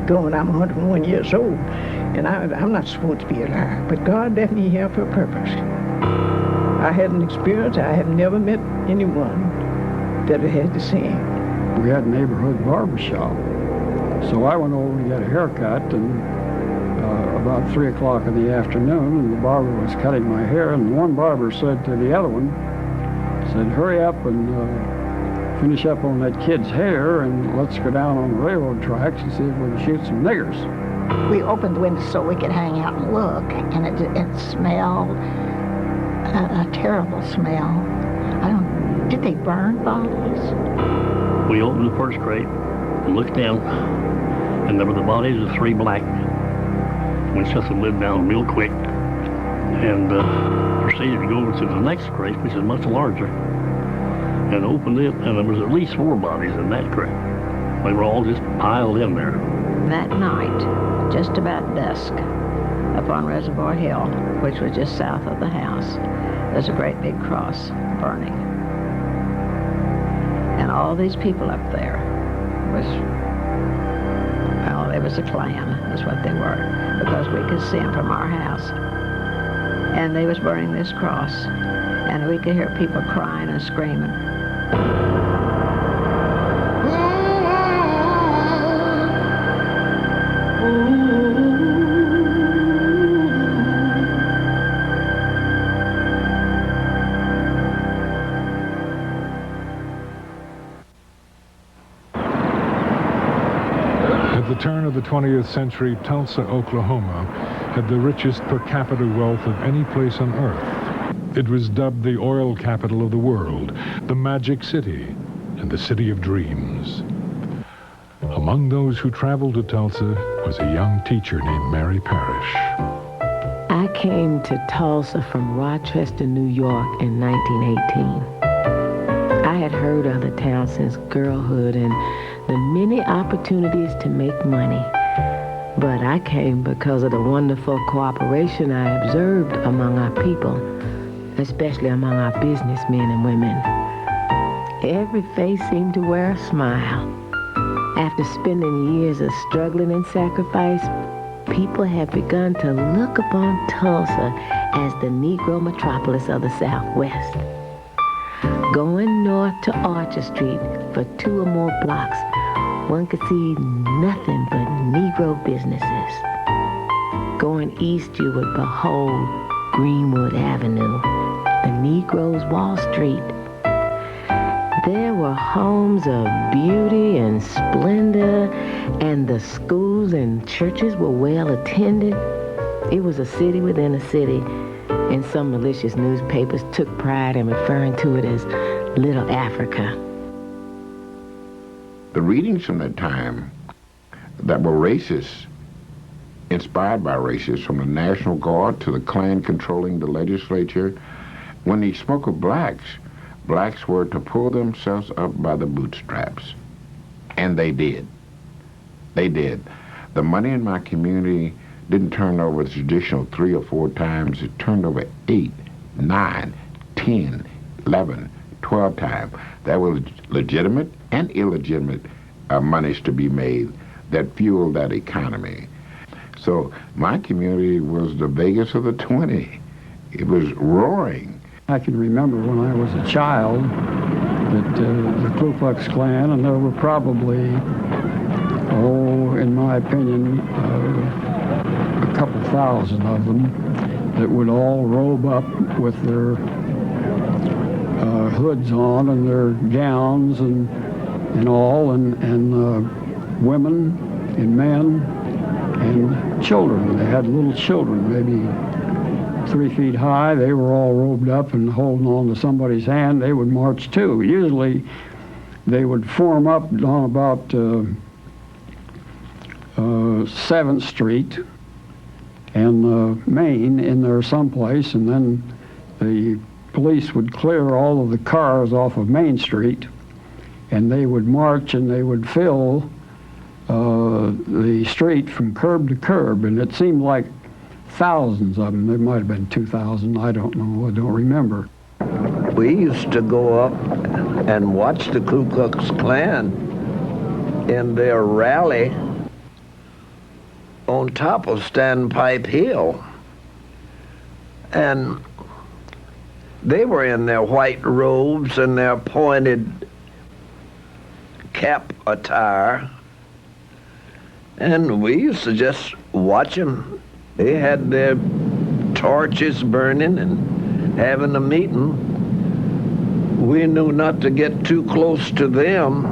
going. I'm 101 years old, and I'm not supposed to be alive, but God left me here for a purpose. I had an experience. I have never met anyone that had the same. We had a neighborhood barber shop, so I went over to get a haircut, and about 3 o'clock in the afternoon, and the barber was cutting my hair, and one barber said to the other one, said, hurry up and finish up on that kid's hair, and let's go down on the railroad tracks and see if we can shoot some niggers. We opened the window so we could hang out and look, and it smelled a terrible smell. Did they burn bodies? We opened the first crate and looked down, and there were the bodies of 3 black. We shut the lid down real quick and proceeded to go over to the next crate, which is much larger, and opened it, and there was at least 4 bodies in that crate. They were all just piled in there. That night, just about dusk, up on Reservoir Hill, which was just south of the house, there's a great big cross burning. And all these people up there it was a Klan, is what they were, because we could see them from our house. And they was burning this cross, and we could hear people crying and screaming. At the turn of the 20th century, Tulsa, Oklahoma, had the richest per capita wealth of any place on earth. It was dubbed the oil capital of the world, the Magic City, and the City of Dreams. Among those who traveled to Tulsa was a young teacher named Mary Parrish. I came to Tulsa from Rochester, New York in 1918. I had heard of the town since girlhood and the many opportunities to make money. But I came because of the wonderful cooperation I observed among our people, especially among our businessmen and women. Every face seemed to wear a smile. After spending years of struggling and sacrifice, people have begun to look upon Tulsa as the Negro metropolis of the Southwest. Going north to Archer Street for 2 or more blocks, one could see nothing but Negro businesses. Going east, you would behold Greenwood Avenue, the Negroes' Wall Street. There were homes of beauty and splendor, and the schools and churches were well attended. It was a city within a city, and some malicious newspapers took pride in referring to it as Little Africa. The readings from that time that were racist, inspired by racists, from the National Guard to the Klan controlling the legislature, when he spoke of blacks were to pull themselves up by the bootstraps. And they did. They did. The money in my community didn't turn over the traditional 3 or 4 times. It turned over 8, 9, 10, 11, 12 times. There were legitimate and illegitimate monies to be made that fueled that economy. So my community was the Vegas of the 20. It was roaring. I can remember when I was a child that the Ku Klux Klan, and there were probably, in my opinion, a couple thousand of them that would all robe up with their hoods on and their gowns and all, and women and men and children. They had little children, maybe 3 feet high. They were all robed up and holding on to somebody's hand. They would march too. Usually they would form up on about 7th Street and Main in there someplace, and then the police would clear all of the cars off of Main Street, and they would march and they would fill the street from curb to curb, and it seemed like thousands of them. There might have been 2,000. I don't know. I don't remember. We used to go up and watch the Ku Klux Klan in their rally. on top of Standpipe Hill. And they were in their white robes and their pointed cap attire. And we used to just watch them. They had their torches burning and having a meeting. We knew not to get too close to them.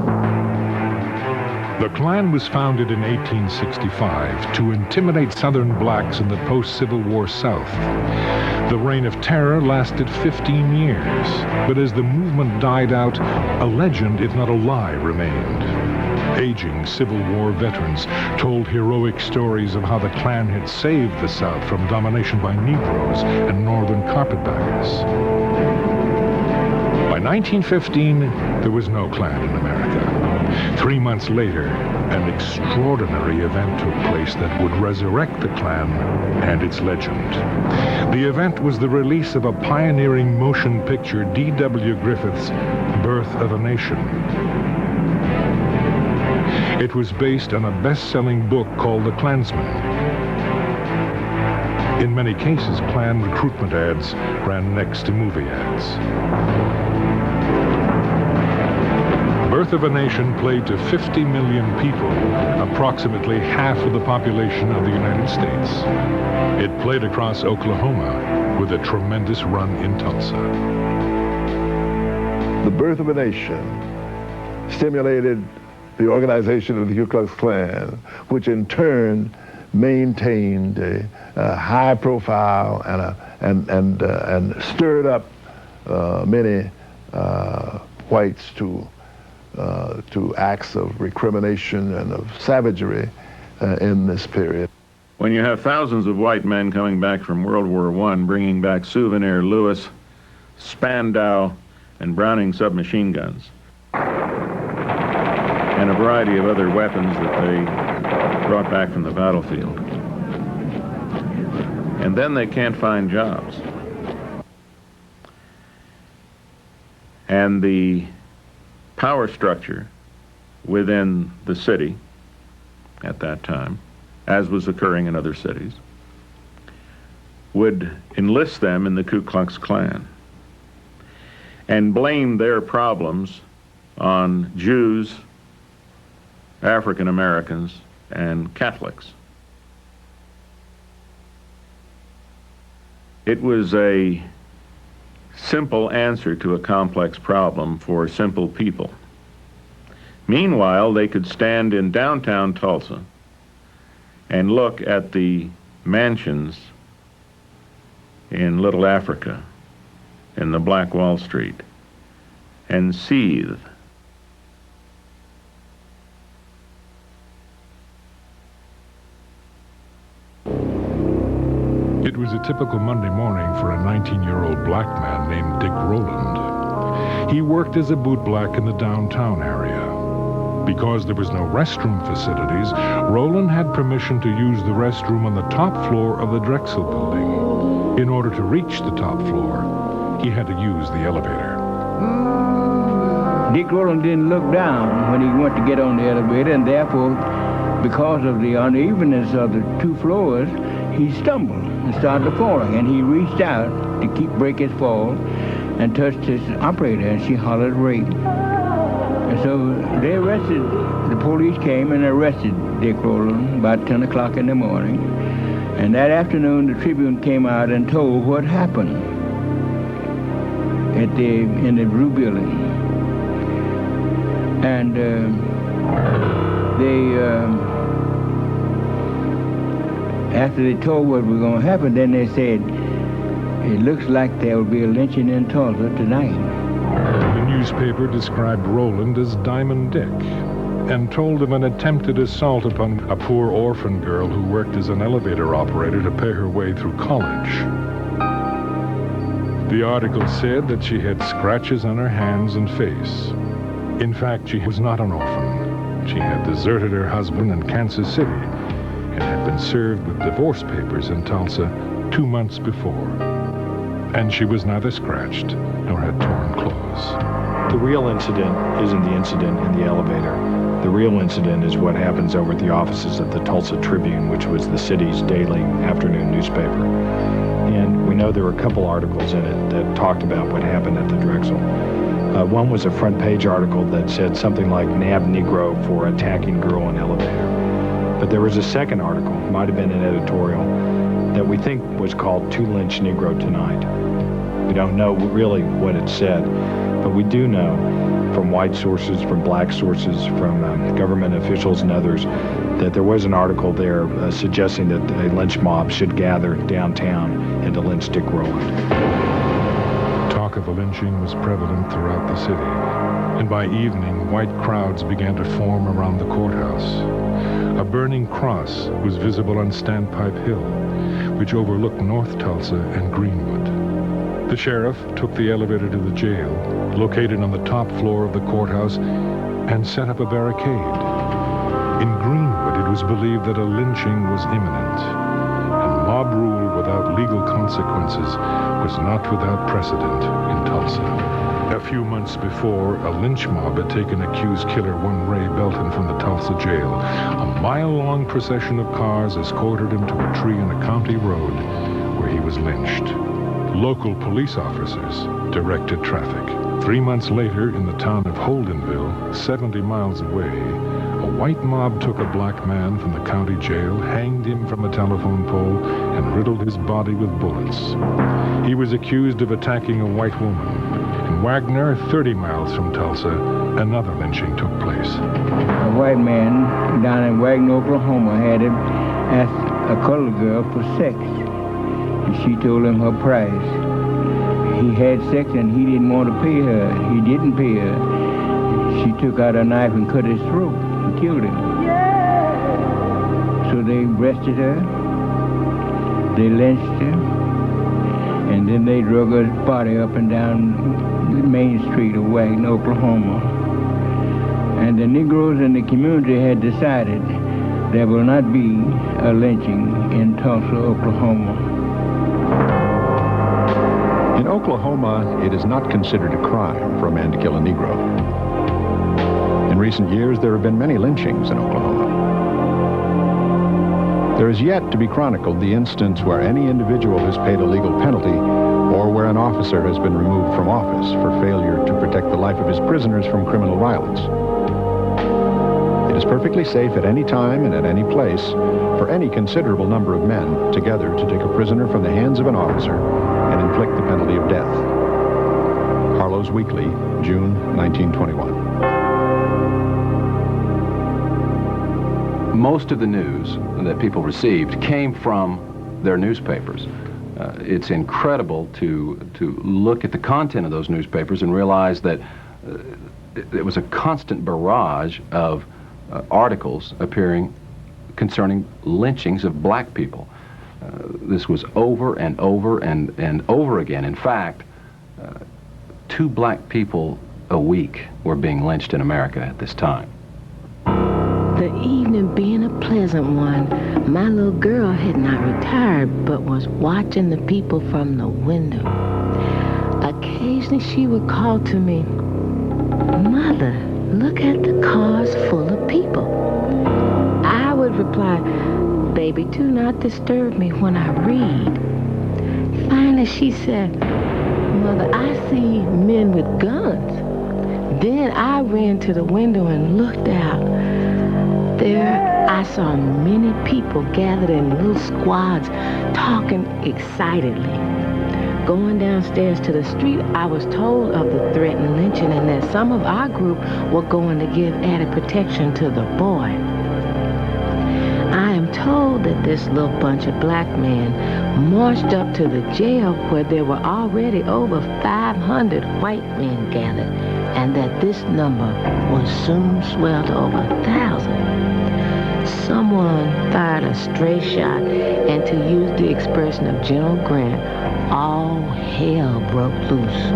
The Klan was founded in 1865 to intimidate Southern blacks in the post-Civil War South. The reign of terror lasted 15 years, but as the movement died out, a legend, if not a lie, remained. Aging Civil War veterans told heroic stories of how the Klan had saved the South from domination by Negroes and Northern carpetbaggers. By 1915, there was no Klan in America. 3 months later, an extraordinary event took place that would resurrect the Klan and its legend. The event was the release of a pioneering motion picture, D.W. Griffith's Birth of a Nation. It was based on a best-selling book called The Klansman. In many cases, Klan recruitment ads ran next to movie ads. Birth of a Nation played to 50 million people, approximately half of the population of the United States. It played across Oklahoma with a tremendous run in Tulsa. The Birth of a Nation stimulated the organization of the Ku Klux Klan, which in turn maintained a high profile and stirred up many whites to acts of recrimination and of savagery in this period. When you have thousands of white men coming back from World War I, bringing back Souvenir Lewis, Spandau, and Browning submachine guns, and a variety of other weapons that they brought back from the battlefield. And then they can't find jobs. And the power structure within the city at that time, as was occurring in other cities, would enlist them in the Ku Klux Klan and blame their problems on Jews, African Americans, and Catholics. It was a simple answer to a complex problem for simple people. Meanwhile, they could stand in downtown Tulsa and look at the mansions in Little Africa, in the Black Wall Street, and seethe. It was a typical Monday morning for a 19-year-old black man named Dick Rowland. He worked as a bootblack in the downtown area. Because there was no restroom facilities, Rowland had permission to use the restroom on the top floor of the Drexel building. In order to reach the top floor, he had to use the elevator. Dick Rowland didn't look down when he went to get on the elevator, and therefore, because of the unevenness of the two floors, he stumbled and started falling, and he reached out to break his fall and touched his operator, and she hollered rape. And so they arrested, the police came and arrested Dick Rowland about 10 o'clock in the morning. And that afternoon, the Tribune came out and told what happened in the Blue Building. And after they told what was going to happen, then they said, it looks like there will be a lynching in Tulsa tonight. The newspaper described Rowland as Diamond Dick and told of an attempted assault upon a poor orphan girl who worked as an elevator operator to pay her way through college. The article said that she had scratches on her hands and face. In fact, she was not an orphan. She had deserted her husband in Kansas City and had been served with divorce papers in Tulsa 2 months before. And she was neither scratched nor had torn clothes. The real incident isn't the incident in the elevator. The real incident is what happens over at the offices of the Tulsa Tribune, which was the city's daily afternoon newspaper. And we know there were a couple articles in it that talked about what happened at the Drexel. One was a front page article that said something like "Nab Negro for attacking girl in elevator." But there was a second article, might have been an editorial, that we think was called "To Lynch Negro Tonight." We don't know really what it said, but we do know from white sources, from black sources, from government officials and others, that there was an article there suggesting that a lynch mob should gather downtown and to lynch Dick Rowland. Talk of a lynching was prevalent throughout the city, and by evening, white crowds began to form around the courthouse. A burning cross was visible on Standpipe Hill, which overlooked North Tulsa and Greenwood. The sheriff took the elevator to the jail, located on the top floor of the courthouse, and set up a barricade. In Greenwood, it was believed that a lynching was imminent, and mob rule without legal consequences was not without precedent in Tulsa. A few months before, a lynch mob had taken accused killer one Ray Belton from the Tulsa jail. A mile-long procession of cars escorted him to a tree on a county road where he was lynched. Local police officers directed traffic. 3 months later, in the town of Holdenville, 70 miles away, a white mob took a black man from the county jail, hanged him from a telephone pole, and riddled his body with bullets. He was accused of attacking a white woman. In Wagner, 30 miles from Tulsa, another lynching took place. A white man down in Wagner, Oklahoma, had him ask a colored girl for sex. And she told him her price. He had sex and he didn't want to pay her. He didn't pay her. She took out a knife and cut his throat and killed him. So they arrested her. They lynched her. And then they drug her body up and down the main street of Wagner, Oklahoma. And the Negroes in the community had decided there will not be a lynching in Tulsa, Oklahoma. In Oklahoma, it is not considered a crime for a man to kill a Negro. In recent years, there have been many lynchings in Oklahoma. There is yet to be chronicled the instance where any individual has paid a legal penalty or where an officer has been removed from office for failure to protect the life of his prisoners from criminal violence. It is perfectly safe at any time and at any place for any considerable number of men together to take a prisoner from the hands of an officer and inflict the penalty of death. Harlow's Weekly, June 1921. Most of the news that people received came from their newspapers. It's incredible to look at the content of those newspapers and realize that it was a constant barrage of articles appearing concerning lynchings of black people. This was over and over and over again. In fact, 2 black people a week were being lynched in America at this time. The evening being a pleasant one, my little girl had not retired but was watching the people from the window. Occasionally she would call to me, "Mother, look at the cars full of people." I would reply, "Baby, do not disturb me when I read." Finally she said, "Mother, I see men with guns." Then I ran to the window and looked out. There I saw many people gathered in little squads talking excitedly. Going downstairs to the street, I was told of the threatened lynching and that some of our group were going to give added protection to the boy. I am told that this little bunch of black men marched up to the jail where there were already over 500 white men gathered, and that this number would soon swell to over 1,000. Someone fired a stray shot, and to use the expression of General Grant, all hell broke loose.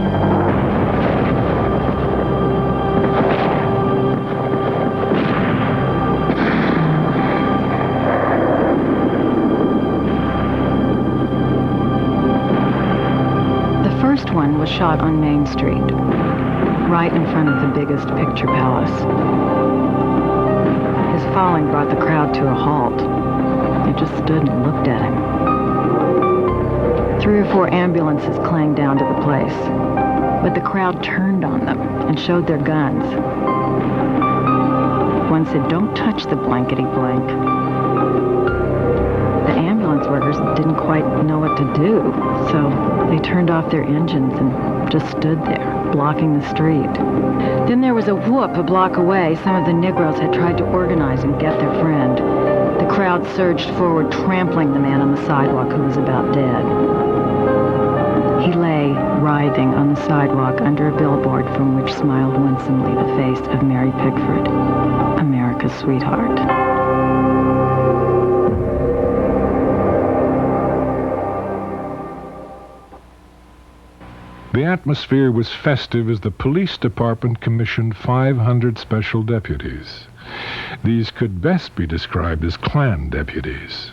The first one was shot on Main Street, right in front of the biggest picture palace. calling brought the crowd to a halt. They just stood and looked at him. 3 or 4 ambulances clanged down to the place, but the crowd turned on them and showed their guns. One said, "Don't touch the blankety blank." The ambulance workers didn't quite know what to do, so they turned off their engines and just stood there, blocking the street. Then there was a whoop a block away. Some of the Negroes had tried to organize and get their friend. The crowd surged forward, trampling the man on the sidewalk who was about dead. He lay, writhing on the sidewalk under a billboard from which smiled winsomely the face of Mary Pickford, America's sweetheart. The atmosphere was festive as the police department commissioned 500 special deputies. These could best be described as Klan deputies.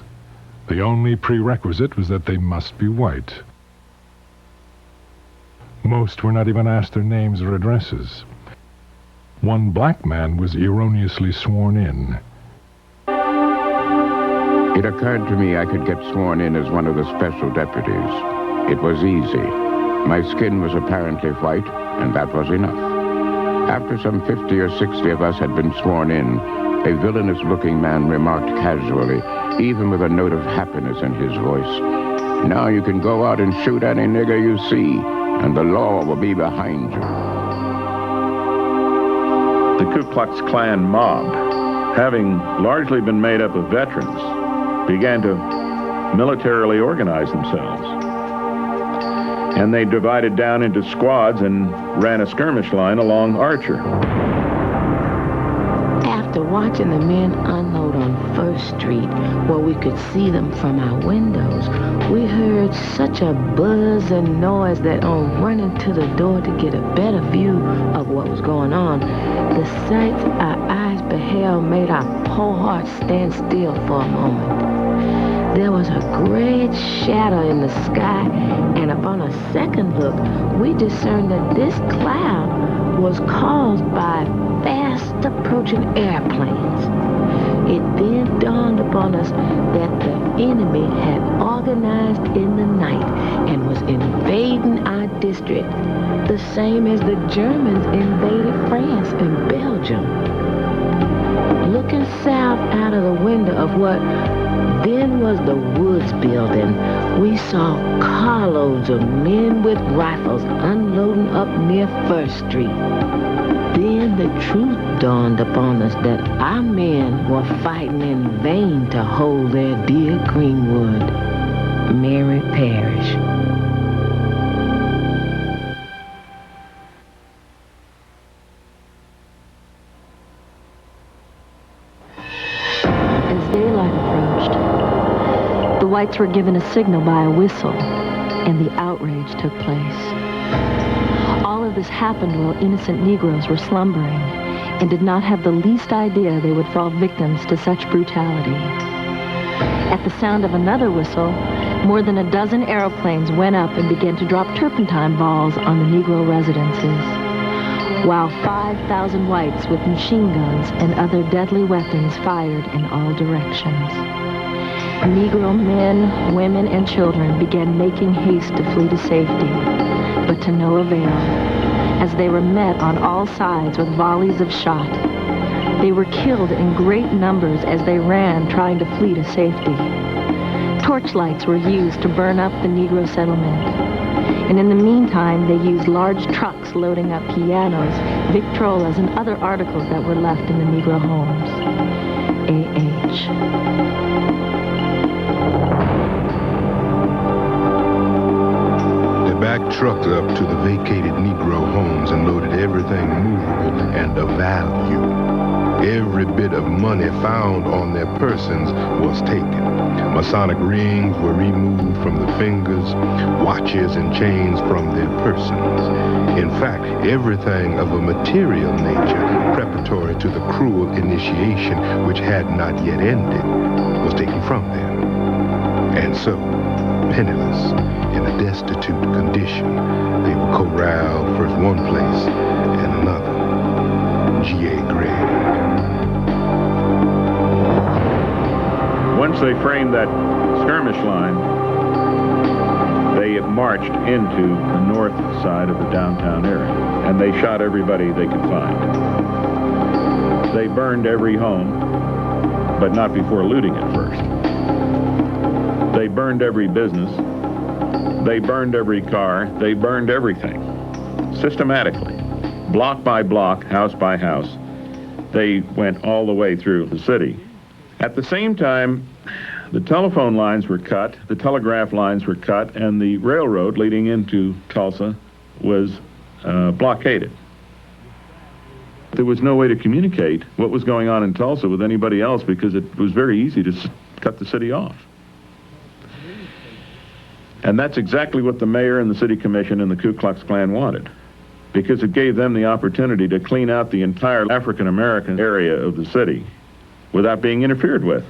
The only prerequisite was that they must be white. Most were not even asked their names or addresses. One black man was erroneously sworn in. It occurred to me I could get sworn in as one of the special deputies. It was easy. My skin was apparently white, and that was enough. After some 50 or 60 of us had been sworn in, a villainous-looking man remarked casually, even with a note of happiness in his voice, "Now you can go out and shoot any nigger you see, and the law will be behind you." The Ku Klux Klan mob, having largely been made up of veterans, began to militarily organize themselves. And they divided down into squads and ran a skirmish line along Archer. After watching the men unload on First Street, where we could see them from our windows, we heard such a buzz and noise that on running to the door to get a better view of what was going on, the sights our eyes beheld made our poor hearts stand still for a moment. There was a great shadow in the sky, and upon a second look, we discerned that this cloud was caused by fast approaching airplanes. It then dawned upon us that the enemy had organized in the night and was invading our district, the same as the Germans invaded France and Belgium. Looking south out of the window of what then was the Woods building, we saw carloads of men with rifles unloading up near First Street. Then the truth dawned upon us that our men were fighting in vain to hold their dear Greenwood, Mary Parish. The whites were given a signal by a whistle, and the outrage took place. All of this happened while innocent Negroes were slumbering and did not have the least idea they would fall victims to such brutality. At the sound of another whistle, more than a dozen aeroplanes went up and began to drop turpentine balls on the Negro residences, while 5,000 whites with machine guns and other deadly weapons fired in all directions. Negro men, women, and children began making haste to flee to safety, but to no avail, as they were met on all sides with volleys of shot. They were killed in great numbers as they ran, trying to flee to safety. Torchlights were used to burn up the Negro settlement, and in the meantime, they used large trucks loading up pianos, victrolas, and other articles that were left in the Negro homes. A.H. Backed trucks up to the vacated Negro homes and loaded everything movable and of value. Every bit of money found on their persons was taken. Masonic rings were removed from the fingers, watches and chains from their persons. In fact, everything of a material nature preparatory to the cruel initiation, which had not yet ended, was taken from them. And so, penniless, in a destitute condition, they were corralled first one place and another. G.A. Gray. Once they framed that skirmish line, they marched into the north side of the downtown area, and they shot everybody they could find. They burned every home, but not before looting it first. They burned every business. They burned every car. They burned everything, systematically, block by block, house by house. They went all the way through the city. At the same time, the telephone lines were cut, the telegraph lines were cut, and the railroad leading into Tulsa was blockaded. There was no way to communicate what was going on in Tulsa with anybody else because it was very easy to cut the city off. And that's exactly what the mayor and the city commission and the Ku Klux Klan wanted, because it gave them the opportunity to clean out the entire African-American area of the city without being interfered with.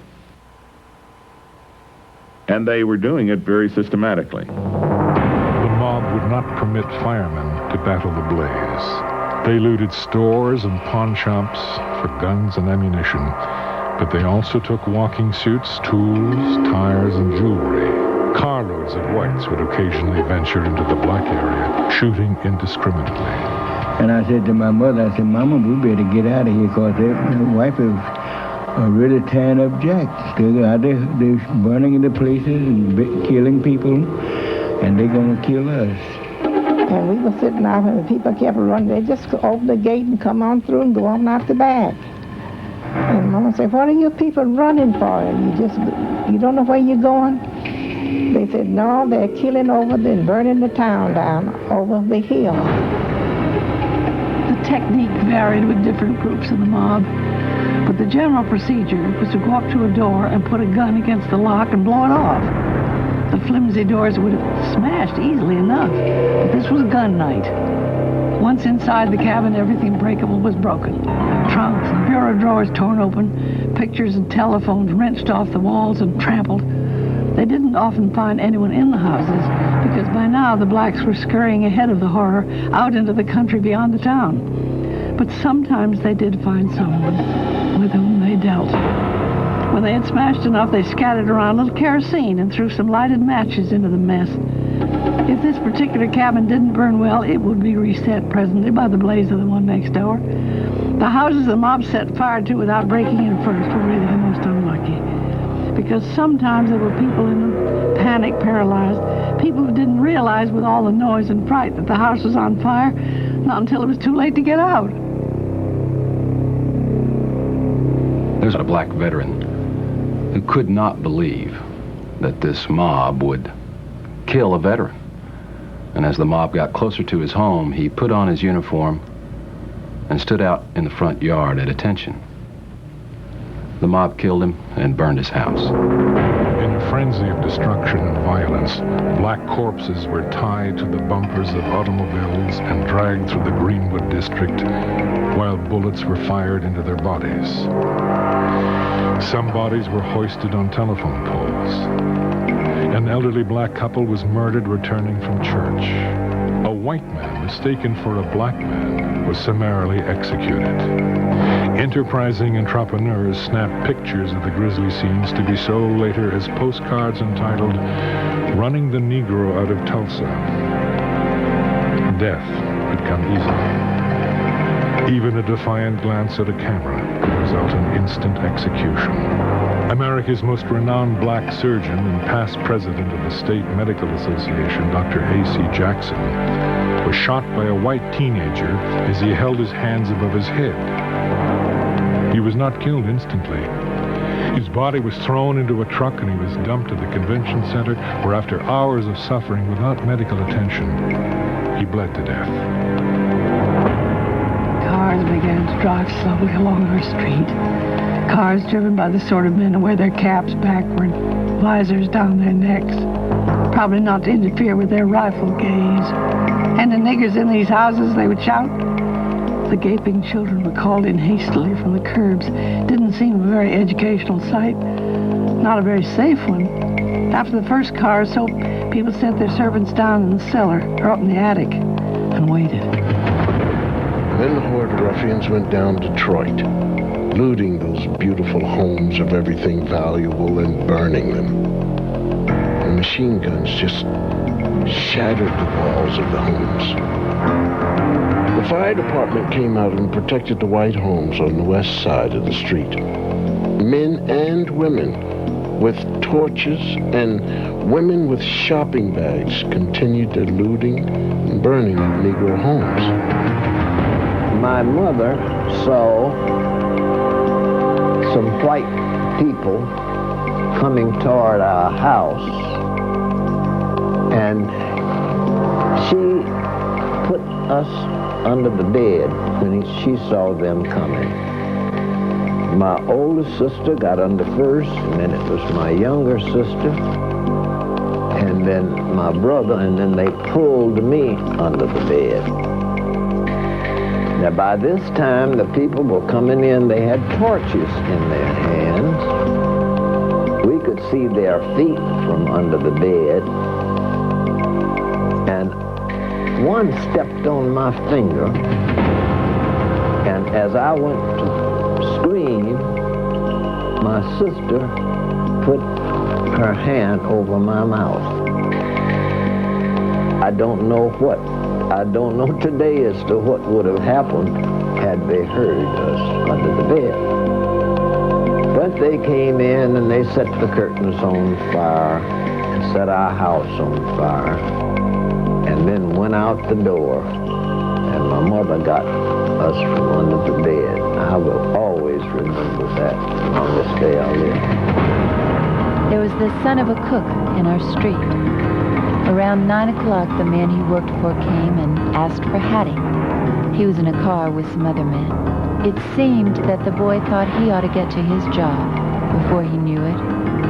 And they were doing it very systematically. The mob would not permit firemen to battle the blaze. They looted stores and pawn shops for guns and ammunition, but they also took walking suits, tools, tires, and jewelry. Carloads of whites would occasionally venture into the black area, shooting indiscriminately. And I said to my mother, I said, Mama, we better get out of here because the wife is really tearing up Jack. They're out there, they're burning into places and killing people, and they're going to kill us. And we were sitting out and the people kept running. They just open the gate and come on through and go on out the back. And Mama said, what are you people running for? You don't know where you're going? They said, no, they're killing over and burning the town down over the hill. The technique varied with different groups of the mob, but the general procedure was to go up to a door and put a gun against the lock and blow it off. The flimsy doors would have smashed easily enough, but this was gun night. Once inside the cabin, everything breakable was broken. Trunks and bureau drawers torn open, pictures and telephones wrenched off the walls and trampled. They didn't often find anyone in the houses because by now the blacks were scurrying ahead of the horror out into the country beyond the town. But sometimes they did find someone with whom they dealt. When they had smashed enough, they scattered around a little kerosene and threw some lighted matches into the mess. If this particular cabin didn't burn well, it would be reset presently by the blaze of the one next door. The houses the mob set fire to without breaking in first were really the most unlucky, because sometimes there were people in them, panic paralyzed, people who didn't realize with all the noise and fright that the house was on fire, not until it was too late to get out. There's a black veteran who could not believe that this mob would kill a veteran. And as the mob got closer to his home, he put on his uniform and stood out in the front yard at attention. The mob killed him and burned his house. In a frenzy of destruction and violence, black corpses were tied to the bumpers of automobiles and dragged through the Greenwood district while bullets were fired into their bodies. Some bodies were hoisted on telephone poles. An elderly black couple was murdered returning from church. A white man mistaken for a black man was summarily executed. Enterprising entrepreneurs snapped pictures of the grisly scenes to be sold later as postcards entitled, "Running the Negro Out of Tulsa." Death could come easily. Even a defiant glance at a camera could result in instant execution. America's most renowned black surgeon and past president of the State Medical Association, Dr. A.C. Jackson, was shot by a white teenager as he held his hands above his head. He was not killed instantly. His body was thrown into a truck and he was dumped at the convention center, where after hours of suffering without medical attention, he bled to death. Cars began to drive slowly along our street. Cars driven by the sort of men who wear their caps backward, visors down their necks, probably not to interfere with their rifle gaze. And the niggers in these houses, they would shout. The gaping children were called in hastily from the curbs. Didn't seem a very educational sight, not a very safe one. After the first car or so, people sent their servants down in the cellar or up in the attic and waited. Then the horde of ruffians went down Detroit. looting those beautiful homes of everything valuable and burning them. The machine guns just shattered the walls of the homes. The fire department came out and protected the white homes on the west side of the street. Men and women with torches and women with shopping bags continued their looting and burning of Negro homes. My mother saw some white people coming toward our house, and she put us under the bed when she saw them coming. My older sister got under first, and then it was my younger sister, and then my brother, and then they pulled me under the bed. Now, by this time, the people were coming in. They had torches in their hands. We could see their feet from under the bed. And one stepped on my finger. And as I went to scream, my sister put her hand over my mouth. I don't know today as to what would have happened had they heard us under the bed. But they came in and they set the curtains on fire and set our house on fire, and then went out the door, and my mother got us from under the bed. I will always remember that on this day I live. There was the son of a cook in our street. Around 9 o'clock, the man he worked for came and asked for Hattie. He was in a car with some other men. It seemed that the boy thought he ought to get to his job. Before he knew it,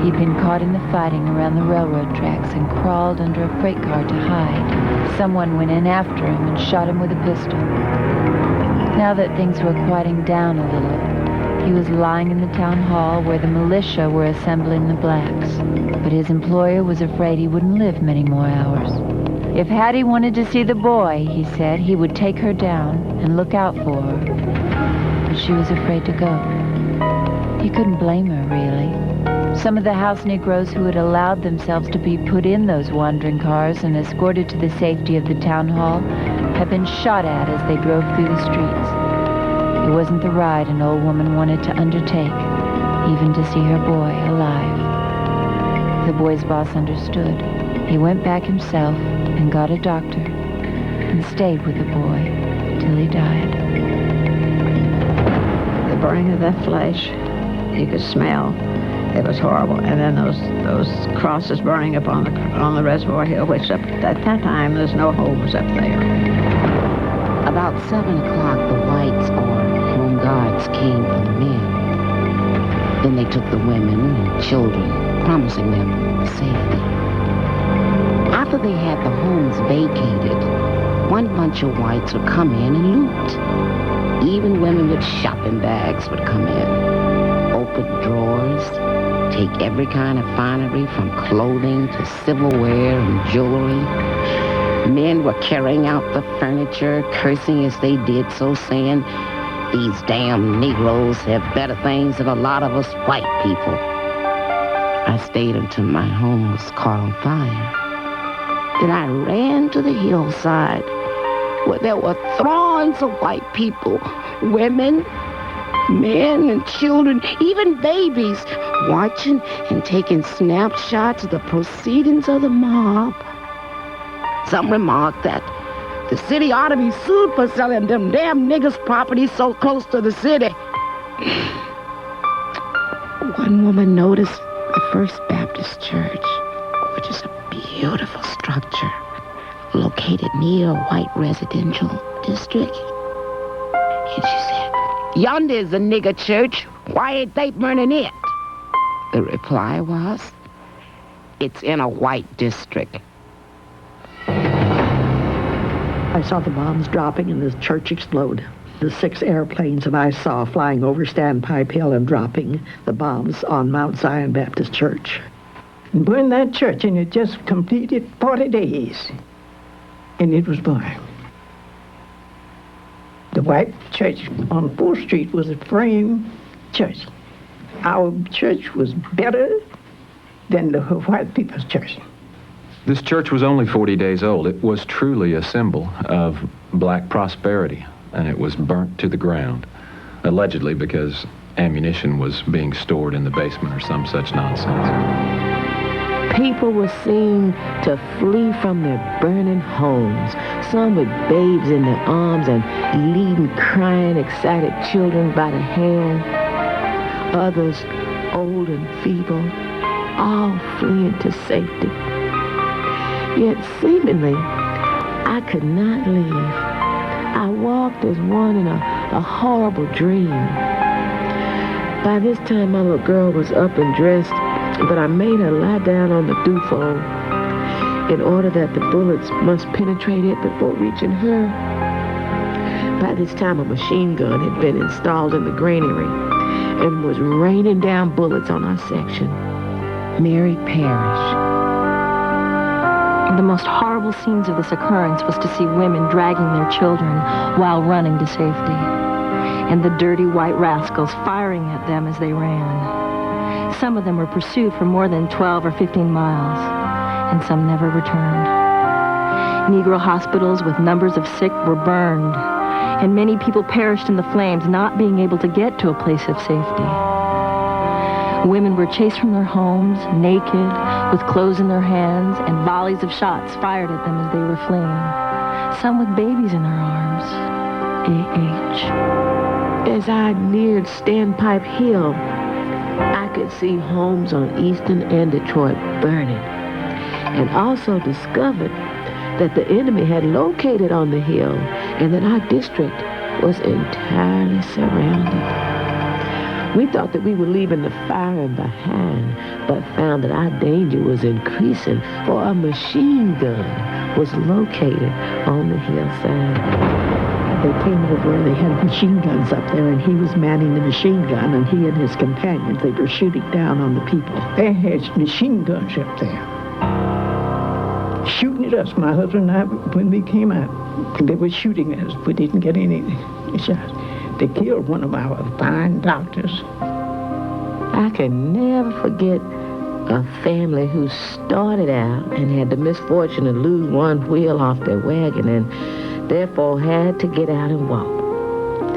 he'd been caught in the fighting around the railroad tracks and crawled under a freight car to hide. Someone went in after him and shot him with a pistol. Now that things were quieting down a little, he was lying in the town hall where the militia were assembling the blacks. But his employer was afraid he wouldn't live many more hours. If Hattie wanted to see the boy, he said, he would take her down and look out for her. But she was afraid to go. He couldn't blame her, really. Some of the house Negroes who had allowed themselves to be put in those wandering cars and escorted to the safety of the town hall had been shot at as they drove through the streets. It wasn't the ride an old woman wanted to undertake, even to see her boy alive. The boy's boss understood. He went back himself and got a doctor and stayed with the boy till he died. The burning of that flesh, you could smell. It was horrible. And then those crosses burning up on the reservoir hill, which at that time there's no homes up there. About 7 o'clock, the whites or home guards came for the men. Then they took the women and children, promising them safety. After they had the homes vacated, one bunch of whites would come in and loot. Even women with shopping bags would come in, open drawers, take every kind of finery from clothing to silverware and jewelry. Men were carrying out the furniture, cursing as they did so, saying, "These damn Negroes have better things than a lot of us white people." I stayed until my home was caught on fire. Then I ran to the hillside where there were throngs of white people, women, men and children, even babies, watching and taking snapshots of the proceedings of the mob. Some remarked that the city ought to be sued for selling them damn niggers' property so close to the city. One woman noticed the First Baptist Church, which is a beautiful structure located near a white residential district. And she said, "Yonder is a nigger church. Why ain't they burning it?" The reply was, "It's in a white district." I saw the bombs dropping and the church explode. The 6 airplanes that I saw flying over Standpipe Hill and dropping the bombs on Mount Zion Baptist Church. And burned that church, and it just completed 40 days, and it was burned. The white church on 4th Street was a frame church. Our church was better than the white people's church. This church was only 40 days old. It was truly a symbol of black prosperity, and it was burnt to the ground, allegedly because ammunition was being stored in the basement or some such nonsense. People were seen to flee from their burning homes, some with babes in their arms and leading crying, excited children by the hand, others old and feeble, all fleeing to safety. Yet seemingly, I could not leave. I walked as one in a horrible dream. By this time, my little girl was up and dressed, but I made her lie down on the dew-fold in order that the bullets must penetrate it before reaching her. By this time, a machine gun had been installed in the granary and was raining down bullets on our section. Mary Parrish. The most horrible scenes of this occurrence was to see women dragging their children while running to safety, and the dirty white rascals firing at them as they ran. Some of them were pursued for more than 12 or 15 miles, and some never returned. Negro hospitals with numbers of sick were burned, and many people perished in the flames, not being able to get to a place of safety. Women were chased from their homes, naked, with clothes in their hands, and volleys of shots fired at them as they were fleeing, some with babies in their arms. A.H. As I neared Standpipe Hill, I could see homes on Eastern and Detroit burning, and also discovered that the enemy had located on the hill and that our district was entirely surrounded. We thought that we were leaving the firing behind, but found that our danger was increasing, for a machine gun was located on the hillside. They came over and they had machine guns up there, and he was manning the machine gun, and he and his companions, they were shooting down on the people. They had machine guns up there, shooting at us. My husband and I, when we came out, they were shooting at us. We didn't get any shots. They killed one of our fine doctors. I can never forget a family who started out and had the misfortune to lose one wheel off their wagon and therefore had to get out and walk.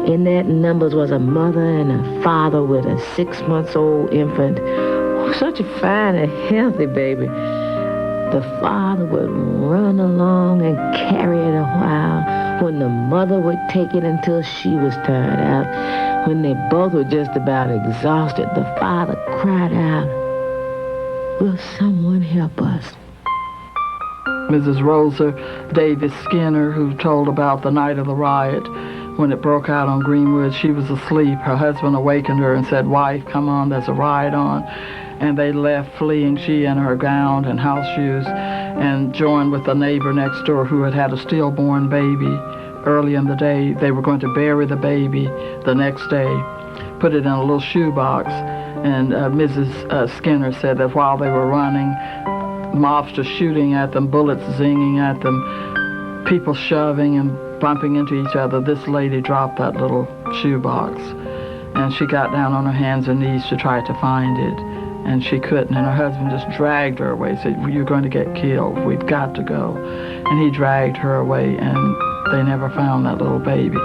In that numbers was a mother and a father with a 6-month-old infant. Oh, such a fine and healthy baby. The father would run along and carry it a while, when the mother would take it until she was tired out. When they both were just about exhausted, the father cried out, "Will someone help us?" Mrs. Rosa Davis Skinner, who told about the night of the riot when it broke out on Greenwood. She was asleep. Her husband awakened her and said, "Wife, come on, there's a riot on." And they left fleeing, she in her gown and house shoes, and joined with a neighbor next door who had had a stillborn baby early in the day. They were going to bury the baby the next day, put it in a little shoebox, and Mrs. Skinner said that while they were running, mobsters shooting at them, bullets zinging at them, people shoving and bumping into each other, this lady dropped that little shoebox, and she got down on her hands and knees to try to find it. And she couldn't, and her husband just dragged her away, said, "You're going to get killed, we've got to go." And he dragged her away, and they never found that little baby.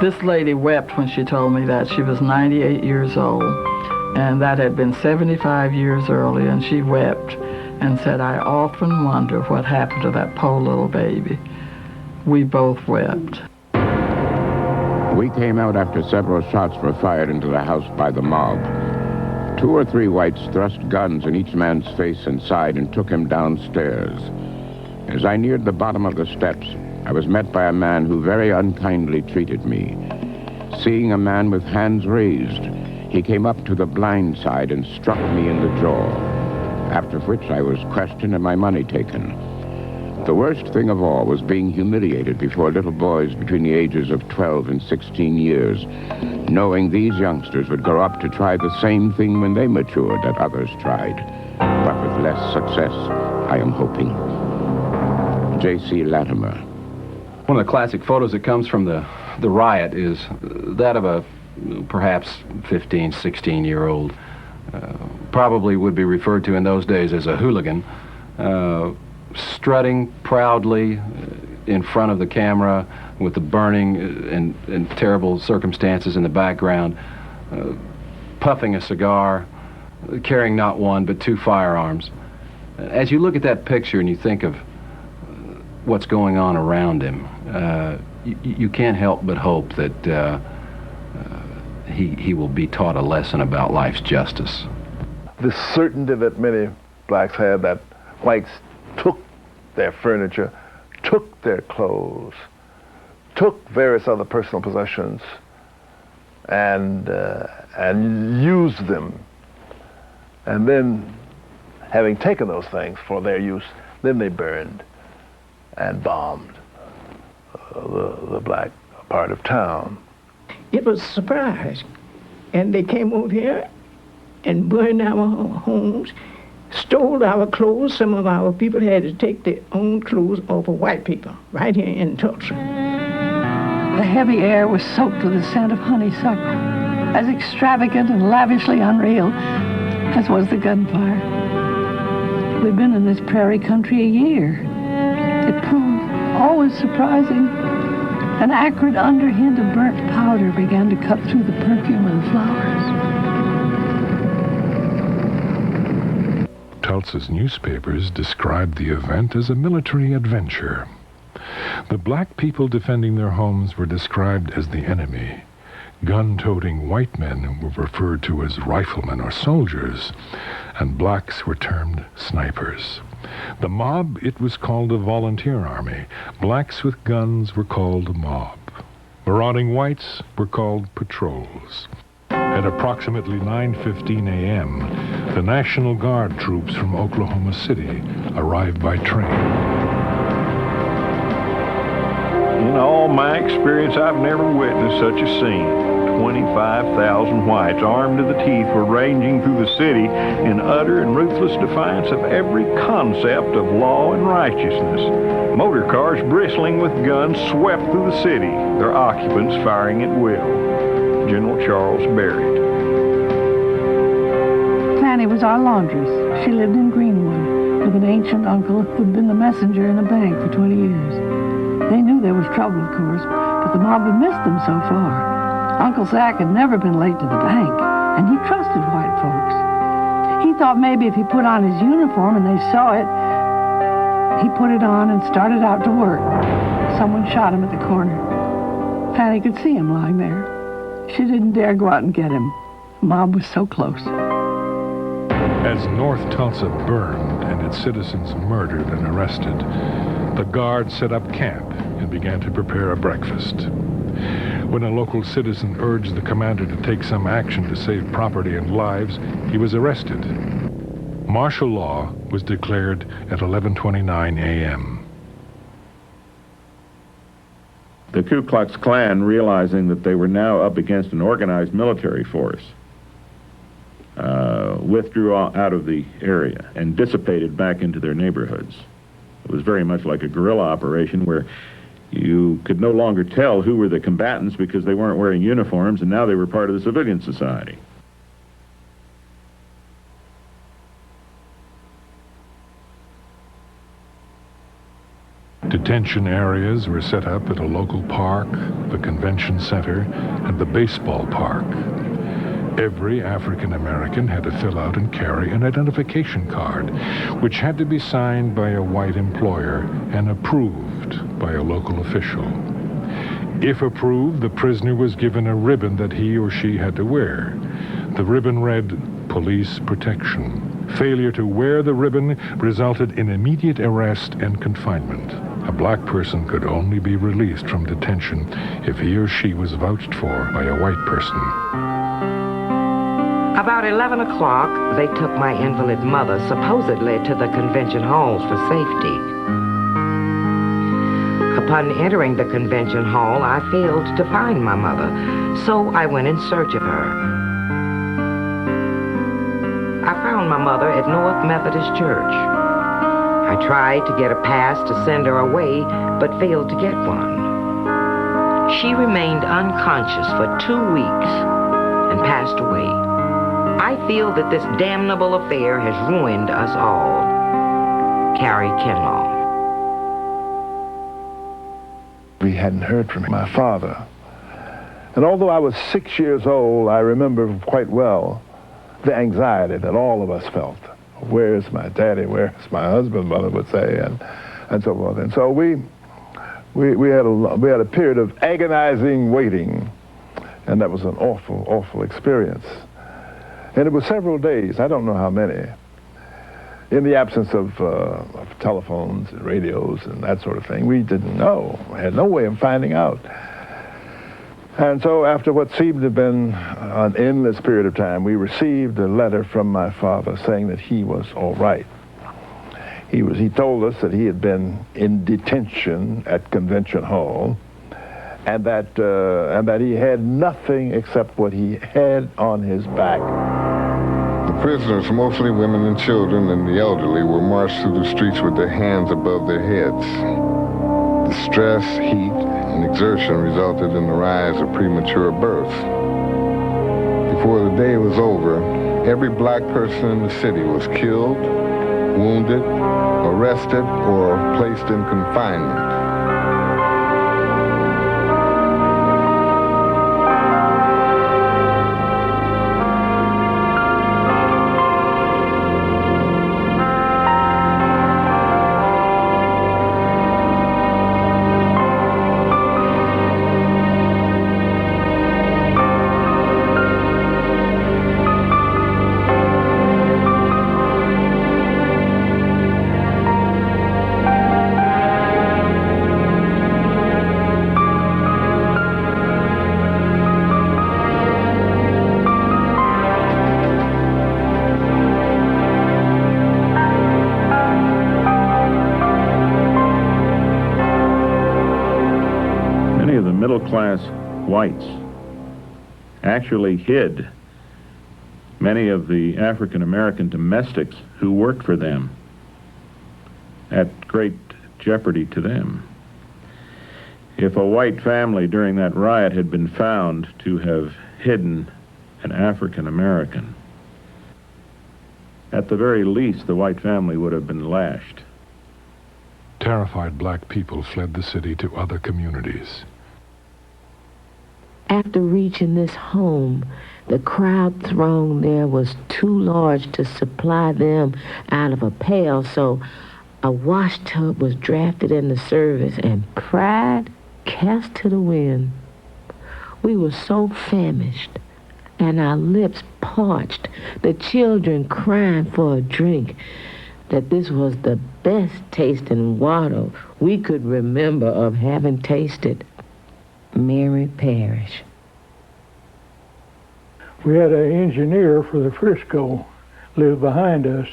This lady wept when she told me that. She was 98 years old, and that had been 75 years earlier, and she wept and said, "I often wonder what happened to that poor little baby." We both wept. We came out after several shots were fired into the house by the mob. 2 or 3 whites thrust guns in each man's face and side and took him downstairs. As I neared the bottom of the steps, I was met by a man who very unkindly treated me. Seeing a man with hands raised, he came up to the blind side and struck me in the jaw, after which I was questioned and my money taken. The worst thing of all was being humiliated before little boys between the ages of 12 and 16 years, knowing these youngsters would grow up to try the same thing when they matured that others tried, but with less success, I am hoping. J.C. Latimer. One of the classic photos that comes from the riot is that of a perhaps 15, 16-year-old, probably would be referred to in those days as a hooligan, strutting proudly in front of the camera with the burning and terrible circumstances in the background, puffing a cigar, carrying not one but two firearms. As you look at that picture and you think of what's going on around him, you can't help but hope that he will be taught a lesson about life's justice. The certainty that many blacks had that whites took their furniture, took their clothes, took various other personal possessions, and used them. And then, having taken those things for their use, then they burned and bombed the black part of town. It was a surprise. And they came over here and burned our homes, stole our clothes. Some of our people had to take their own clothes off of white people right here in Tulsa. The heavy air was soaked with the scent of honeysuckle, as extravagant and lavishly unreal as was the gunfire. We'd been in this prairie country a year. It proved always surprising. An acrid underhint of burnt powder began to cut through the perfume of the flowers. Tulsa's newspapers described the event as a military adventure. The black people defending their homes were described as the enemy. Gun-toting white men were referred to as riflemen or soldiers, and blacks were termed snipers. The mob, it was called a volunteer army. Blacks with guns were called a mob. Marauding whites were called patrols. At approximately 9:15 a.m., the National Guard troops from Oklahoma City arrived by train. In all my experience, I've never witnessed such a scene. 25,000 whites, armed to the teeth, were ranging through the city in utter and ruthless defiance of every concept of law and righteousness. Motor cars bristling with guns swept through the city, their occupants firing at will. General Charles Barrett. Fanny was our laundress. She lived in Greenwood with an ancient uncle who'd been the messenger in a bank for 20 years. They knew there was trouble, of course, but the mob had missed them so far. Uncle Zach had never been late to the bank, and he trusted white folks. He thought maybe if he put on his uniform and they saw it, he put it on and started out to work. Someone shot him at the corner. Fanny could see him lying there. She didn't dare go out and get him. The mob was so close. As North Tulsa burned and its citizens murdered and arrested, the Guard set up camp and began to prepare a breakfast. When a local citizen urged the commander to take some action to save property and lives, he was arrested. Martial law was declared at 11:29 a.m. The Ku Klux Klan, realizing that they were now up against an organized military force, withdrew out of the area and dissipated back into their neighborhoods. It was very much like a guerrilla operation where you could no longer tell who were the combatants because they weren't wearing uniforms, and now they were part of the civilian society. Detention areas were set up at a local park, the convention center, and the baseball park. Every African American had to fill out and carry an identification card, which had to be signed by a white employer and approved by a local official. If approved, the prisoner was given a ribbon that he or she had to wear. The ribbon read, "Police Protection." Failure to wear the ribbon resulted in immediate arrest and confinement. A black person could only be released from detention if he or she was vouched for by a white person. About 11 o'clock, they took my invalid mother supposedly to the convention halls for safety. Upon entering the convention hall, I failed to find my mother, so I went in search of her. I found my mother at North Methodist Church. I tried to get a pass to send her away, but failed to get one. She remained unconscious for 2 weeks and passed away. I feel that this damnable affair has ruined us all. Carrie Kinlaw. We hadn't heard from my father. And although I was 6 years old, I remember quite well the anxiety that all of us felt. Where's my daddy? Where's my husband? Mother would say, and so forth. And so we had a period of agonizing waiting, and that was an awful, awful experience. And it was several days, I don't know how many, in the absence of telephones and radios and that sort of thing. We didn't know. We had no way of finding out. And so after what seemed to have been an endless period of time, we received a letter from my father saying that he was all right. He told us that he had been in detention at Convention Hall, and that he had nothing except what he had on his back. The prisoners, mostly women and children and the elderly, were marched through the streets with their hands above their heads. The stress, heat, and exertion resulted in the rise of premature births. Before the day was over, every black person in the city was killed, wounded, arrested, or placed in confinement. Middle-class whites actually hid many of the African-American domestics who worked for them at great jeopardy to them. If a white family during that riot had been found to have hidden an African-American, at the very least, the white family would have been lashed. Terrified black people fled the city to other communities. After reaching this home, the crowd throng there was too large to supply them out of a pail, so a wash tub was drafted into service and pride cast to the wind. We were so famished and our lips parched, the children crying for a drink, that this was the best tasting water we could remember of having tasted. Mary Parrish. We had an engineer for the Frisco lived behind us,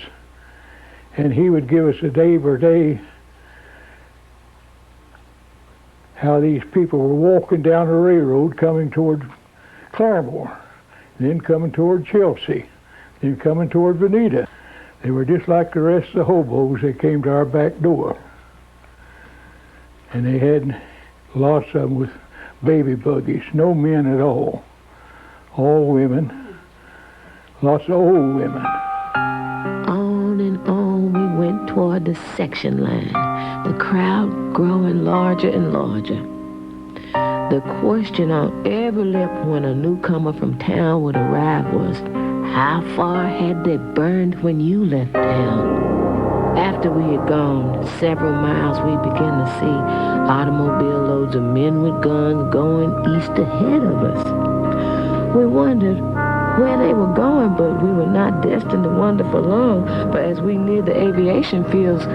and he would give us a day by day how these people were walking down the railroad coming toward Claremore, then coming toward Chelsea, then coming toward Veneta. They were just like the rest of the hobos. They came to our back door. And they had lots of them with baby buggies, no men at all women, lots of old women. On and on we went toward the section line, the crowd growing larger and larger. The question on every lip when a newcomer from town would arrive was, how far had they burned when you left town? After we had gone several miles, we began to see automobile loads of men with guns going east ahead of us. We wondered where they were going, but we were not destined to wander for long, for as we neared the aviation fields,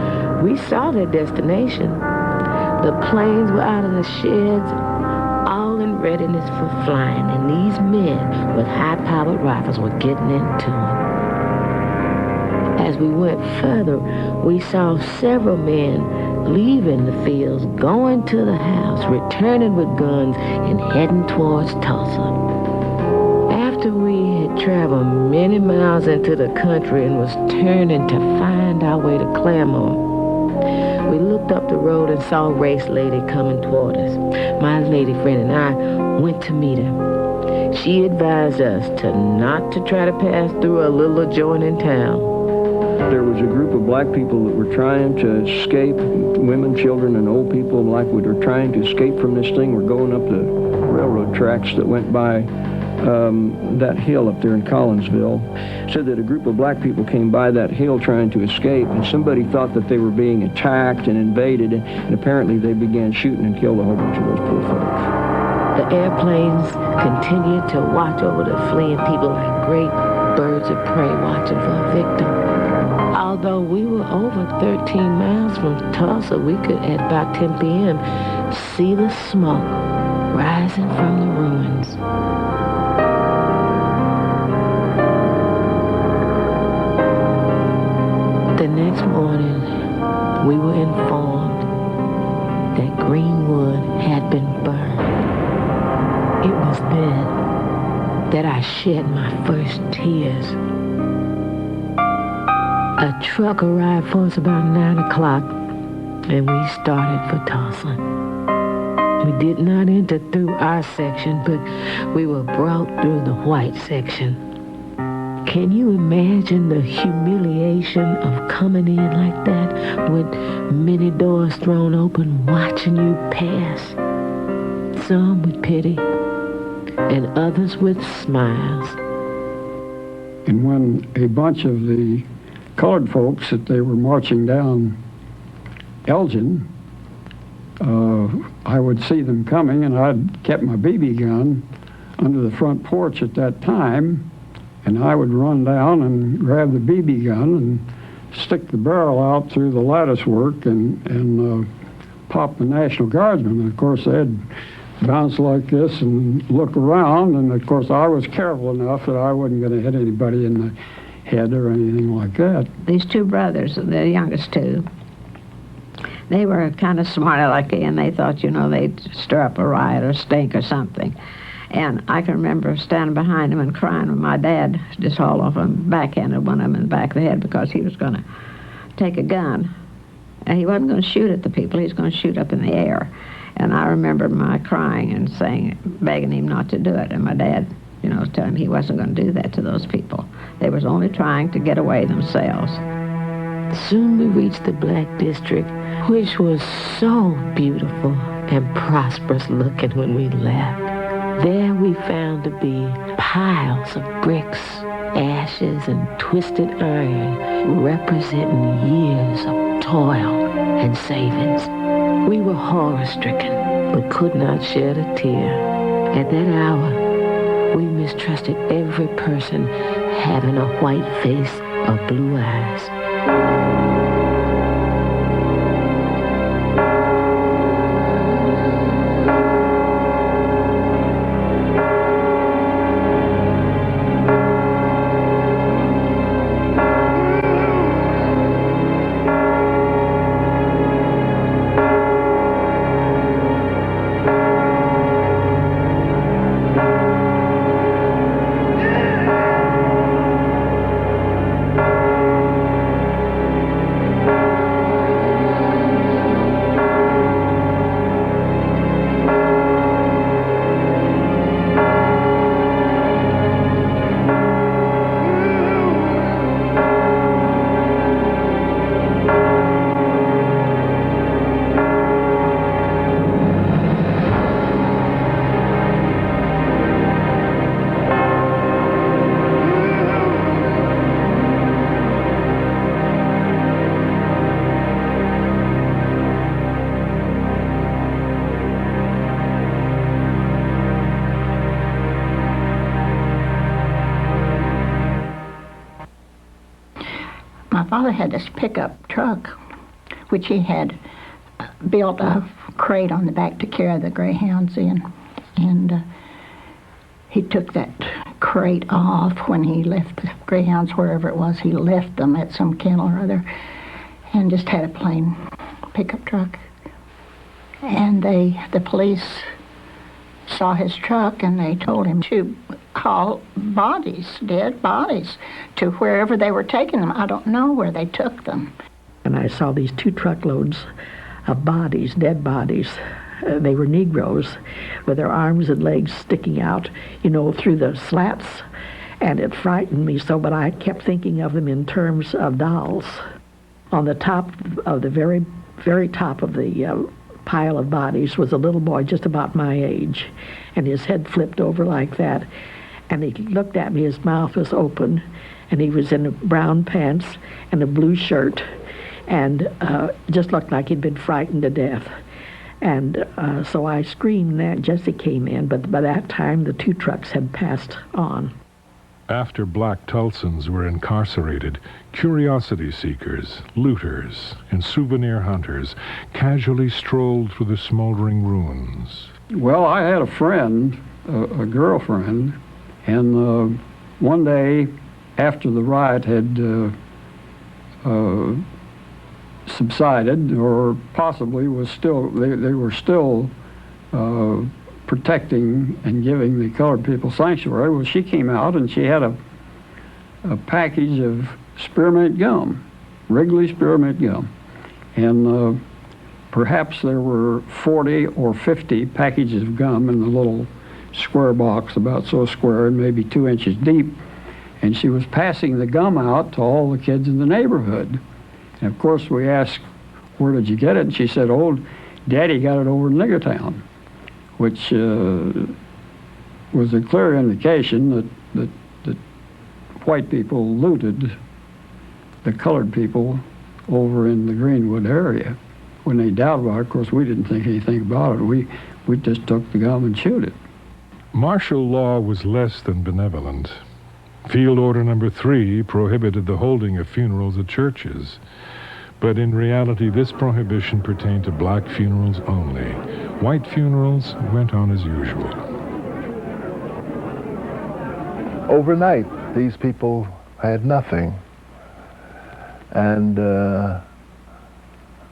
we saw their destination. The planes were out of the sheds, all in readiness for flying, and these men with high-powered rifles were getting into it. As we went further, we saw several men leaving the fields, going to the house, returning with guns, and heading towards Tulsa. After we had traveled many miles into the country and was turning to find our way to Claremore, We looked up the road and saw a race lady coming toward us. My lady friend and I went to meet her. She advised us not to try to pass through a little adjoining town. There was a group of black people that were trying to escape, women, children, and old people, like we were trying to escape from this thing. We're going up the railroad tracks that went by that hill up there in Collinsville. Said that a group of black people came by that hill trying to escape, and somebody thought that they were being attacked and invaded, and apparently they began shooting and killed a whole bunch of those poor folks. The airplanes continued to watch over the fleeing people like great birds of prey watching for a victim. Although we were over 13 miles from Tulsa, we could, at about 10 p.m., see the smoke rising from the ruins. The next morning, we were informed that Greenwood had been burned. It was then that I shed my first tears. A truck arrived for us about 9 o'clock, and we started for Tulsa. We did not enter through our section, but we were brought through the white section. Can you imagine the humiliation of coming in like that, with many doors thrown open, watching you pass? Some with pity, and others with smiles. And when a bunch of the colored folks that they were marching down Elgin, I would see them coming, and I'd kept my BB gun under the front porch at that time, and I would run down and grab the BB gun and stick the barrel out through the lattice work and pop the National Guardsmen. And of course, they'd bounce like this and look around, and of course, I was careful enough that I wasn't going to hit anybody in the head or anything like that. These two brothers, the youngest two, they were kind of smart alecky, and they thought, they'd stir up a riot or stink or something. And I can remember standing behind them and crying when my dad just hauled off and backhanded one of them in the back of the head because he was going to take a gun. And he wasn't going to shoot at the people, he was going to shoot up in the air. And I remember my crying and begging him not to do it. And my dad, telling him he wasn't going to do that to those people. They was only trying to get away themselves. Soon we reached the Black District, which was so beautiful and prosperous looking when we left. There we found to be piles of bricks, ashes, and twisted iron representing years of toil and savings. We were horror-stricken, but could not shed a tear. At that hour, we mistrusted every person having a white face or blue eyes. My father had this pickup truck, which he had built a crate on the back to carry the greyhounds in. And he took that crate off when he left the greyhounds, wherever it was. He left them at some kennel or other and just had a plain pickup truck. And the police saw his truck, and they told him to haul dead bodies, to wherever they were taking them. I don't know where they took them. and I saw these 2 truckloads of bodies, dead bodies. They were Negroes with their arms and legs sticking out, through the slats. And it frightened me so, but I kept thinking of them in terms of dolls. On the top of the very, very top of the pile of bodies was a little boy just about my age, and his head flipped over like that. And he looked at me, his mouth was open, and he was in brown pants and a blue shirt, and just looked like he'd been frightened to death. And so I screamed that Jesse came in, but by that time the 2 trucks had passed on. After black Tulsans were incarcerated, curiosity seekers, looters, and souvenir hunters casually strolled through the smoldering ruins. Well, I had a friend, a girlfriend, and one day after the riot had subsided, or possibly was still, they were still protecting and giving the colored people sanctuary. Well, she came out and she had a package of spearmint gum, Wrigley spearmint gum. And perhaps there were 40 or 50 packages of gum in the little square box, about so square and maybe 2 inches deep. And she was passing the gum out to all the kids in the neighborhood. And of course we asked, where did you get it? And she said, oh, Daddy got it over in Niggertown, which was a clear indication that white people looted the colored people over in the Greenwood area. When they doubted about it, of course, we didn't think anything about it. We just took the gum and chewed it. Martial law was less than benevolent. Field Order Number 3 prohibited the holding of funerals at churches. But in reality, this prohibition pertained to black funerals only. White funerals went on as usual. Overnight, these people had nothing. And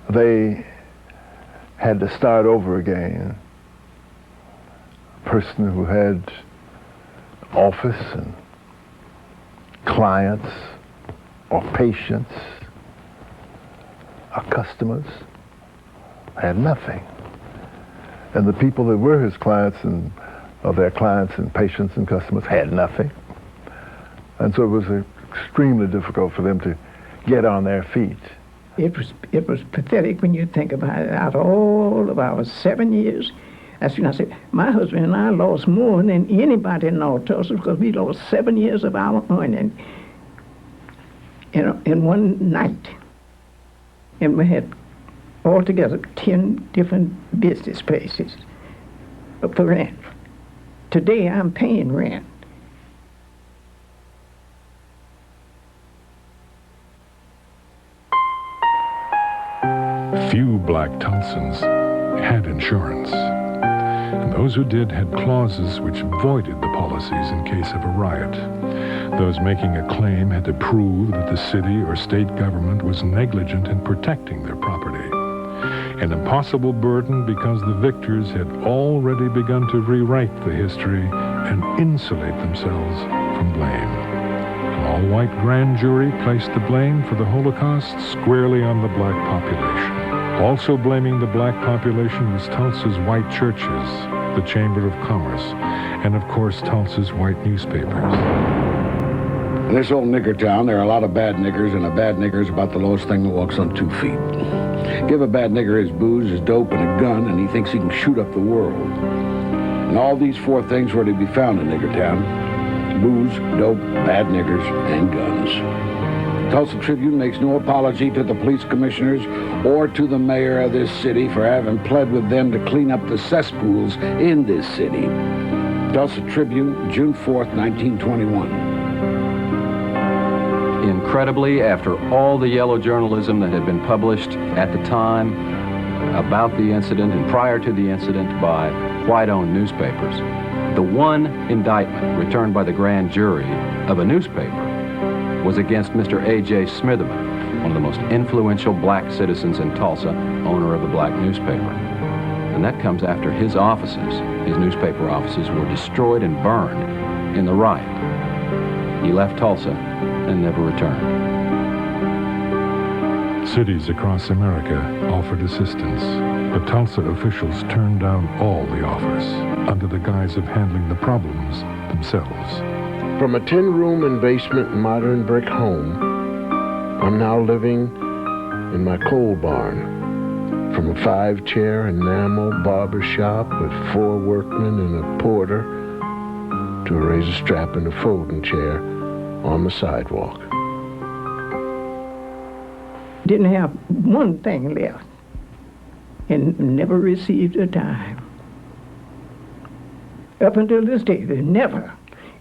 they had to start over again. A person who had office and clients or patients or customers had nothing. And the people that were his clients and of their clients and patients and customers had nothing. And so it was extremely difficult for them to get on their feet. It was pathetic when you think about it. Out of all of our 7 years, that's when I said, my husband and I lost more than anybody in North Tulsa because we lost 7 years of our money in one night. And we had altogether 10 different business places for rent. Today I'm paying rent. Few black Tulsans had insurance. And those who did had clauses which voided the policies in case of a riot. Those making a claim had to prove that the city or state government was negligent in protecting their property. An impossible burden because the victors had already begun to rewrite the history and insulate themselves from blame. An all-white grand jury placed the blame for the Holocaust squarely on the black population. Also blaming the black population was Tulsa's white churches, the Chamber of Commerce, and of course Tulsa's white newspapers. In this old nigger town, there are a lot of bad niggers, and a bad nigger is about the lowest thing that walks on 2 feet. Give a bad nigger his booze, his dope, and a gun, and he thinks he can shoot up the world. And all these 4 things were to be found in nigger town: booze, dope, bad niggers, and guns. Tulsa Tribune makes no apology to the police commissioners or to the mayor of this city for having pled with them to clean up the cesspools in this city. Tulsa Tribune, June 4th, 1921. Incredibly, after all the yellow journalism that had been published at the time about the incident and prior to the incident by white-owned newspapers, the one indictment returned by the grand jury of a newspaper was against Mr. A.J. Smitherman, one of the most influential black citizens in Tulsa, owner of the black newspaper. And that comes after his offices, his newspaper offices, were destroyed and burned in the riot. He left Tulsa and never returned. Cities across America offered assistance, but Tulsa officials turned down all the offers under the guise of handling the problems themselves. From a 10-room and basement modern brick home, I'm now living in my coal barn. From a 5-chair enamel barber shop with 4 workmen and a porter to a razor strap and a folding chair on the sidewalk. Didn't have one thing left and never received a dime. Up until this day, they never.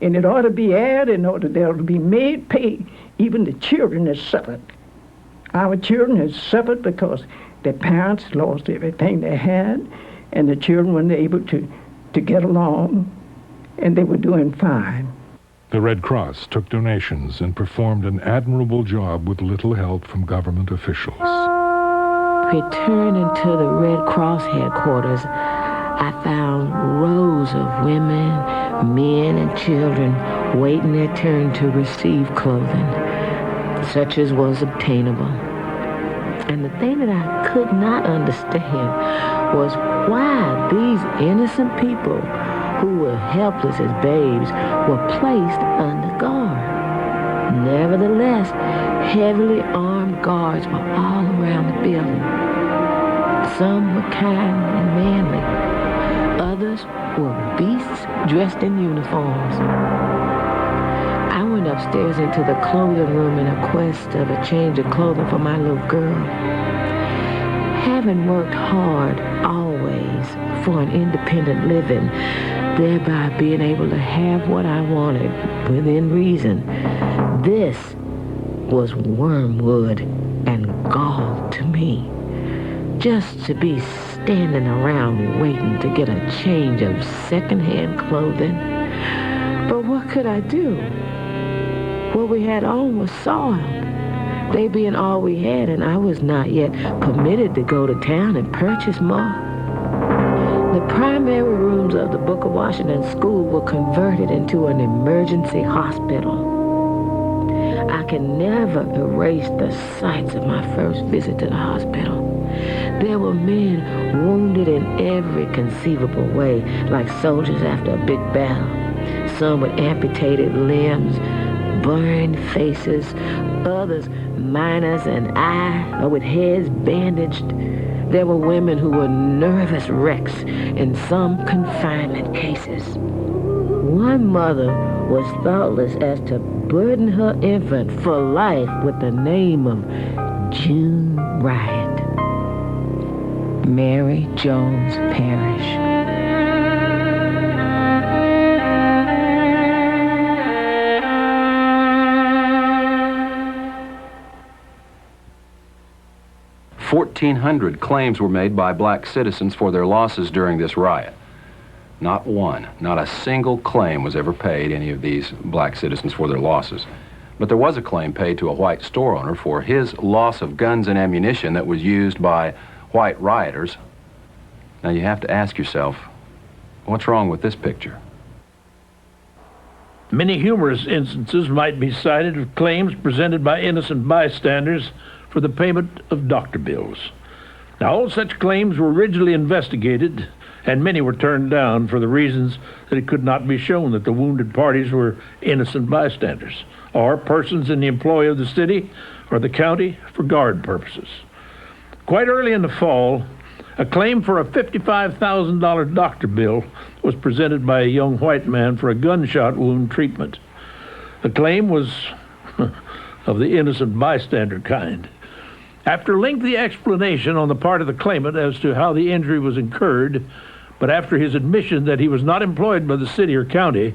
And it ought to be added in order there to be made pay even the children that suffered. Our children have suffered because their parents lost everything they had, and the children weren't able to get along, and they were doing fine. The Red Cross took donations and performed an admirable job with little help from government officials. Returning to the Red Cross headquarters, I found rows of women, men, and children waiting their turn to receive clothing, such as was obtainable. And the thing that I could not understand was why these innocent people who were helpless as babes were placed under guard. Nevertheless, heavily armed guards were all around the building. Some were kind and manly. Others were beasts dressed in uniforms. I went upstairs into the clothing room in a quest of a change of clothing for my little girl. Having worked hard always for an independent living, thereby being able to have what I wanted within reason, this was wormwood and gall to me. Just to be standing around waiting to get a change of secondhand clothing. But what could I do? What we had on was soiled. They being all we had, and I was not yet permitted to go to town and purchase more. The primary rooms of the Booker Washington School were converted into an emergency hospital. I can never erase the sights of my first visit to the hospital. There were men wounded in every conceivable way, like soldiers after a big battle. Some with amputated limbs, burned faces, others minus an eye or with heads bandaged. There were women who were nervous wrecks in some confinement cases. One mother was thoughtless as to burden her infant for life with the name of June Riot. Mary Jones Parrish. $1,400 claims were made by black citizens for their losses during this riot. Not one, not a single claim was ever paid, any of these black citizens, for their losses. But there was a claim paid to a white store owner for his loss of guns and ammunition that was used by white rioters. Now you have to ask yourself, what's wrong with this picture? Many humorous instances might be cited of claims presented by innocent bystanders for the payment of doctor bills. Now, all such claims were originally investigated, and many were turned down for the reasons that it could not be shown that the wounded parties were innocent bystanders or persons in the employ of the city or the county for guard purposes. Quite early in the fall, a claim for a $55,000 doctor bill was presented by a young white man for a gunshot wound treatment. The claim was of the innocent bystander kind. After lengthy explanation on the part of the claimant as to how the injury was incurred, but after his admission that he was not employed by the city or county,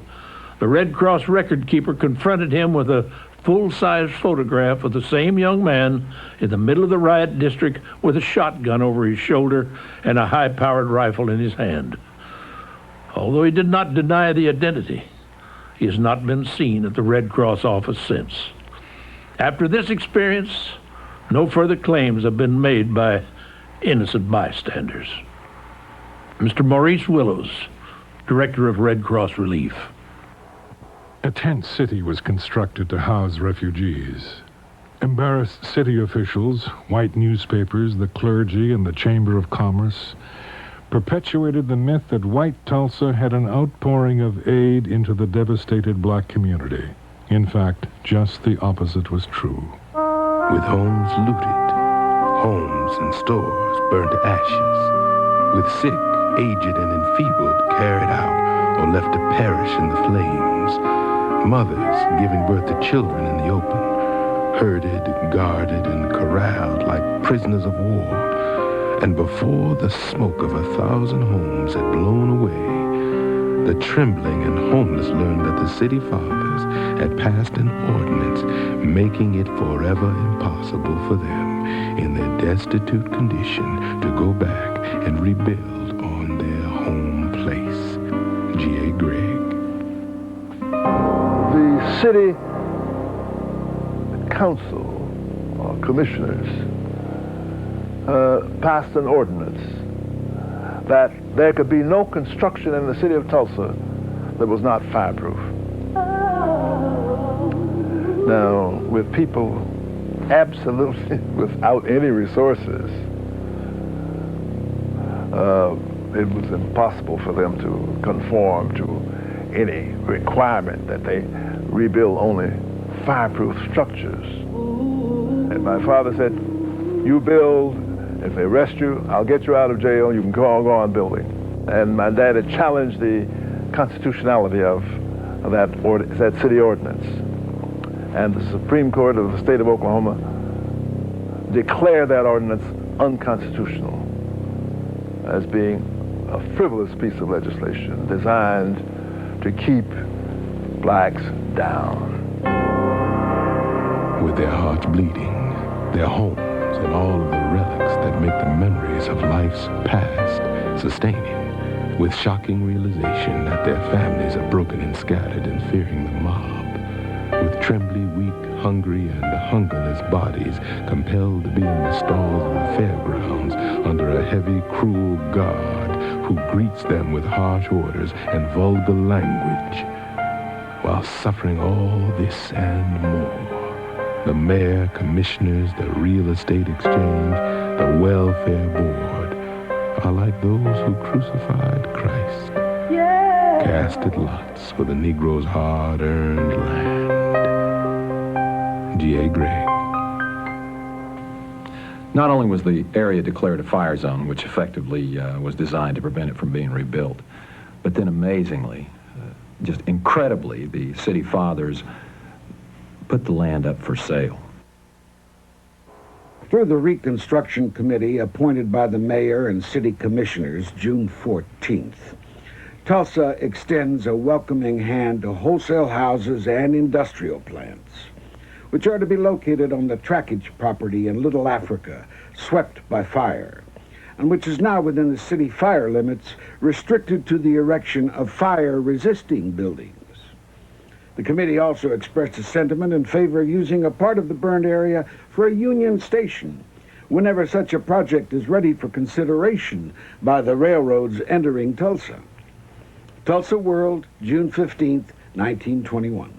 the Red Cross record keeper confronted him with a full-size photograph of the same young man in the middle of the riot district with a shotgun over his shoulder and a high-powered rifle in his hand. Although he did not deny the identity, he has not been seen at the Red Cross office since. After this experience, no further claims have been made by innocent bystanders. Mr. Maurice Willows, Director of Red Cross Relief. A tent city was constructed to house refugees. Embarrassed city officials, white newspapers, the clergy, and the Chamber of Commerce perpetuated the myth that white Tulsa had an outpouring of aid into the devastated black community. In fact, just the opposite was true. With homes looted, homes and stores burned to ashes, with sick, aged, and enfeebled carried out or left to perish in the flames, mothers giving birth to children in the open, herded, guarded, and corraled like prisoners of war. And before the smoke of 1,000 homes had blown away, the trembling and homeless learned that the city fathers had passed an ordinance making it forever impossible for them, in their destitute condition, to go back and rebuild on their home place. G.A. Gregg. The city council or commissioners passed an ordinance that there could be no construction in the city of Tulsa that was not fireproof. Now, with people absolutely without any resources, it was impossible for them to conform to any requirement that they rebuild only fireproof structures. And my father said, you build, if they arrest you, I'll get you out of jail, you can go on building. And my dad had challenged the constitutionality of that city ordinance. And the Supreme Court of the state of Oklahoma declared that ordinance unconstitutional as being a frivolous piece of legislation designed to keep blacks down. With their hearts bleeding, their homes, and all of the relics that make the memories of life's past sustaining, with shocking realization that their families are broken and scattered and fearing the mob, with trembly, weak, hungry, and hungerless bodies compelled to be in the stalls of the fairgrounds under a heavy, cruel guard who greets them with harsh orders and vulgar language, while suffering all this and more. The mayor, commissioners, the real estate exchange, the welfare board are like those who crucified Christ, casted lots for the Negro's hard-earned land. G.A. Gregg. Not only was the area declared a fire zone, which effectively was designed to prevent it from being rebuilt, but then amazingly, just incredibly, the city fathers put the land up for sale. Through the Reconstruction Committee appointed by the mayor and city commissioners June 14th, Tulsa extends a welcoming hand to wholesale houses and industrial plants, which are to be located on the trackage property in Little Africa, swept by fire, and which is now within the city fire limits, restricted to the erection of fire-resisting buildings. The committee also expressed a sentiment in favor of using a part of the burned area for a Union station whenever such a project is ready for consideration by the railroads entering Tulsa. Tulsa World, June 15th, 1921.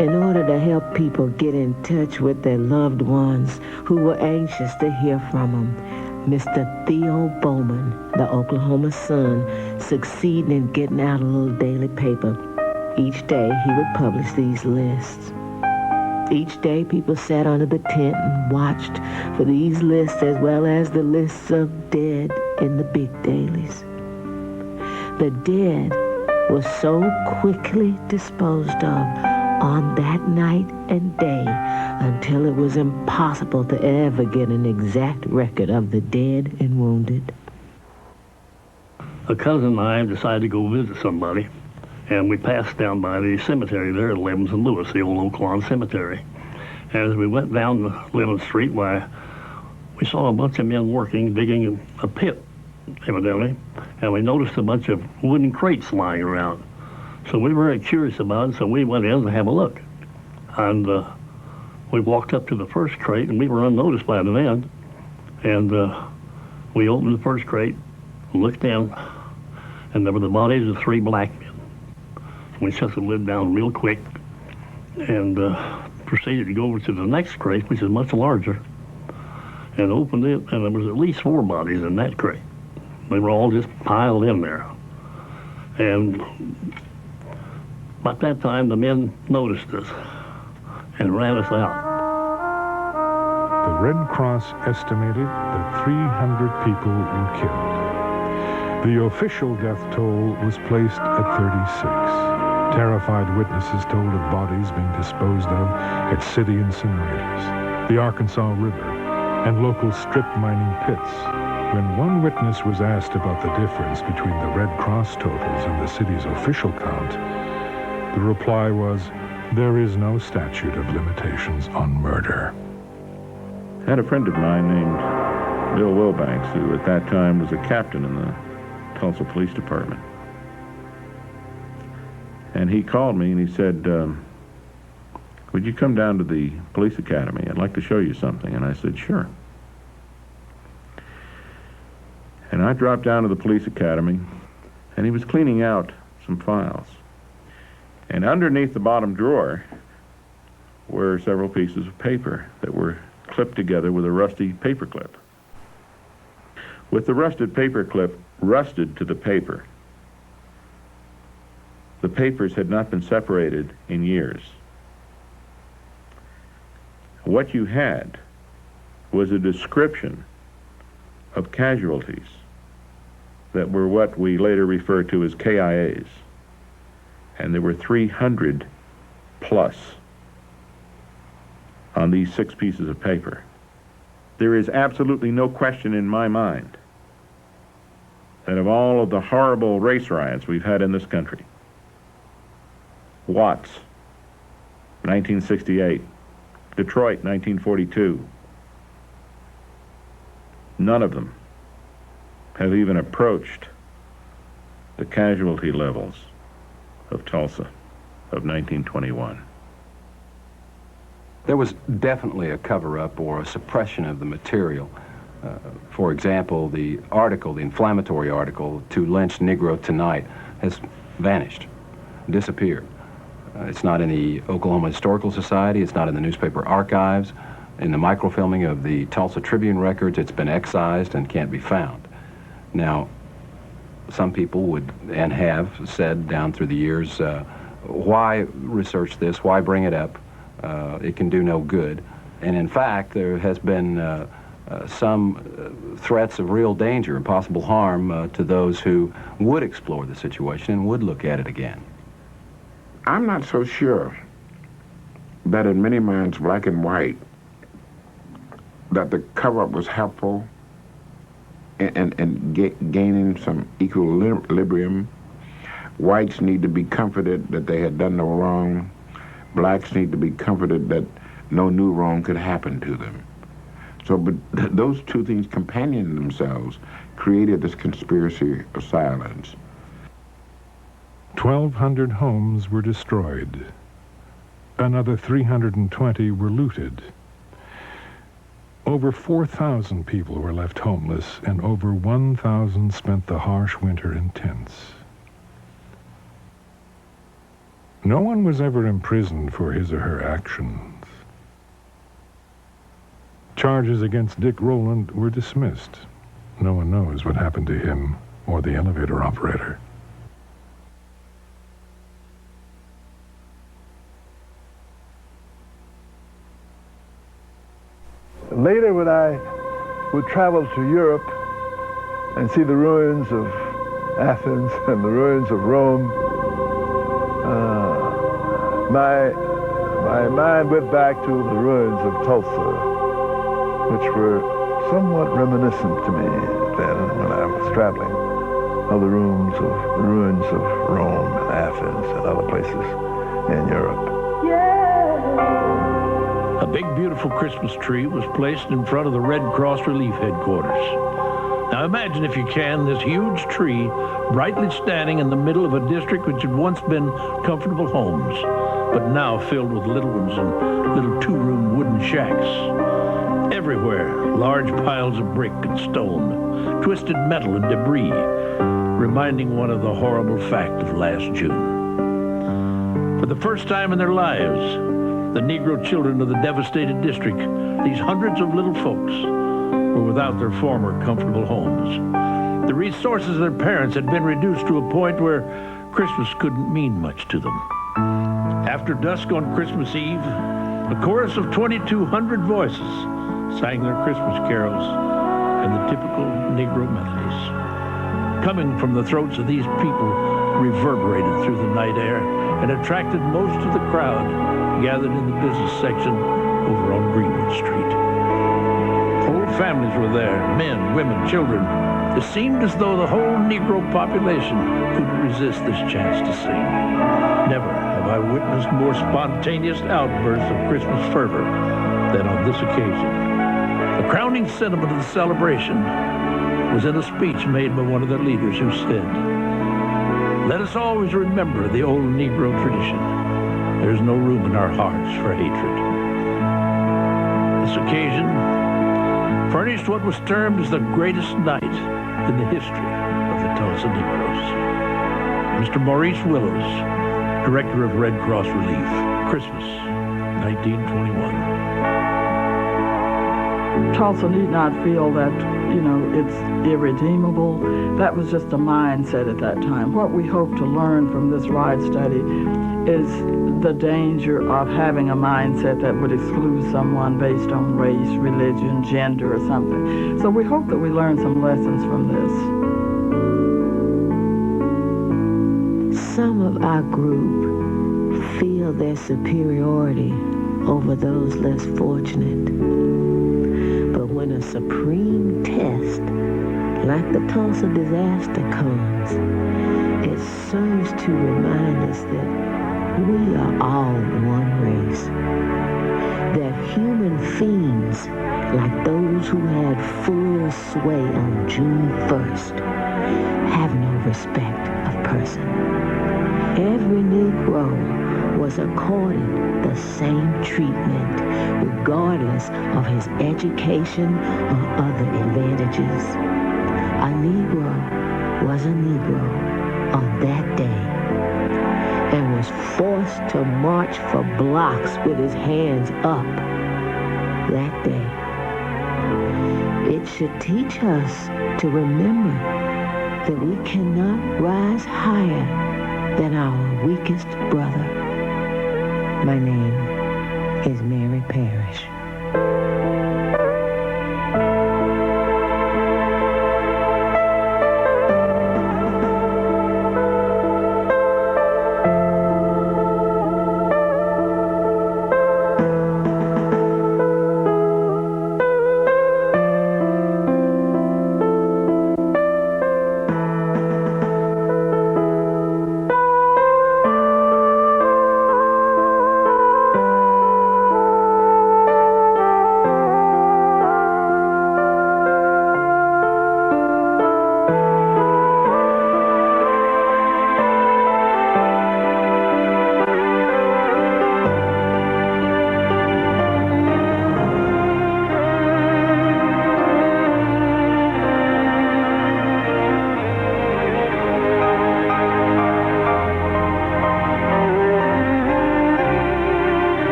In order to help people get in touch with their loved ones who were anxious to hear from them, Mr. Theo Bowman, the Oklahoma Sun, succeeded in getting out a little daily paper. Each day he would publish these lists. Each day people sat under the tent and watched for these lists as well as the lists of dead in the big dailies. The dead was so quickly disposed of on that night and day until it was impossible to ever get an exact record of the dead and wounded. A cousin and I decided to go visit somebody, and we passed down by the cemetery there at 11th and Lewis, the old Oak Lawn Cemetery. As we went down 11th Street, we saw a bunch of men working, digging a pit, evidently, and we noticed a bunch of wooden crates lying around. So we were very curious about it, so we went in to have a look. And we walked up to the first crate, and we were unnoticed by the men. And we opened the first crate, looked in, and there were the bodies of 3 black men. We shut the lid down real quick and proceeded to go over to the next crate, which is much larger, and opened it, and there was at least 4 bodies in that crate. They were all just piled in there. And about that time, the men noticed us and ran us out. The Red Cross estimated that 300 people were killed. The official death toll was placed at 36. Terrified witnesses told of bodies being disposed of at city incinerators, the Arkansas River, and local strip mining pits. When one witness was asked about the difference between the Red Cross totals and the city's official count, the reply was, "There is no statute of limitations on murder." I had a friend of mine named Bill Wilbanks, who at that time was a captain in the Tulsa Police Department. And he called me and he said, "Would you come down to the police academy? I'd like to show you something." And I said, "Sure." And I dropped down to the police academy, and he was cleaning out some files. And underneath the bottom drawer were several pieces of paper that were clipped together with a rusty paper clip. With the rusted paper clip rusted to the paper, the papers had not been separated in years. What you had was a description of casualties that were what we later referred to as KIAs. And there were 300 plus on these 6 pieces of paper. There is absolutely no question in my mind that of all of the horrible race riots we've had in this country, Watts, 1968, Detroit, 1942, none of them have even approached the casualty levels of Tulsa of 1921. There was definitely a cover-up or a suppression of the material. For example, the article, the inflammatory article, "To Lynch Negro Tonight," has vanished, disappeared. It's not in the Oklahoma Historical Society, it's not in the newspaper archives. In the microfilming of the Tulsa Tribune records, it's been excised and can't be found. Now, some people would, and have said down through the years, why research this, why bring it up? It can do no good. And in fact, there has been some threats of real danger and possible harm to those who would explore the situation and would look at it again. I'm not so sure that in many minds, black and white, that the cover-up was helpful in gaining some equilibrium. Whites need to be comforted that they had done no wrong. Blacks need to be comforted that no new wrong could happen to them. So, but those two things companioned themselves created this conspiracy of silence. 1,200 homes were destroyed. Another 320 were looted. Over 4,000 people were left homeless, and over 1,000 spent the harsh winter in tents. No one was ever imprisoned for his or her actions. Charges against Dick Rowland were dismissed. No one knows what happened to him or the elevator operator. Later, when I would travel to Europe and see the ruins of Athens and the ruins of Rome, my mind went back to the ruins of Tulsa, which were somewhat reminiscent to me then when I was traveling, of the ruins of Rome and Athens and other places in Europe. A big, beautiful Christmas tree was placed in front of the Red Cross Relief Headquarters. Now imagine, if you can, this huge tree brightly standing in the middle of a district which had once been comfortable homes, but now filled with little ones and little two-room wooden shacks. Everywhere, large piles of brick and stone, twisted metal and debris, reminding one of the horrible fact of last June. the first time in their lives, the Negro children of the devastated district, these hundreds of little folks, were without their former comfortable homes. The resources of their parents had been reduced to a point where Christmas couldn't mean much to them. After dusk on Christmas Eve, a chorus of 2,200 voices sang their Christmas carols and the typical Negro melodies. Coming from the throats of these people reverberated through the night air and attracted most of the crowd gathered in the business section over on Greenwood Street. Whole families were there, men, women, children. It seemed as though the whole Negro population couldn't resist this chance to sing. Never have I witnessed more spontaneous outbursts of Christmas fervor than on this occasion. The crowning sentiment of the celebration was in a speech made by one of the leaders who said, "Let us always remember the old Negro tradition. There's no room in our hearts for hatred." This occasion furnished what was termed as the greatest night in the history of the Tulsa Negroes. Mr. Maurice Willows, Director of Red Cross Relief, Christmas, 1921. Tulsa need not feel that, it's irredeemable. That was just a mindset at that time. What we hope to learn from this ride study is the danger of having a mindset that would exclude someone based on race, religion, gender, or something. So we hope that we learn some lessons from this. Some of our group feel their superiority over those less fortunate. But when a supreme test like the Tulsa disaster comes, it serves to remind us that we are all one race. That human fiends, like those who had full sway on June 1st, have no respect of person. Every Negro was accorded the same treatment, regardless of his education or other advantages. A Negro was a Negro on that day and was forced to march for blocks with his hands up that day. It should teach us to remember that we cannot rise higher than our weakest brother. My name is Mary Parrish.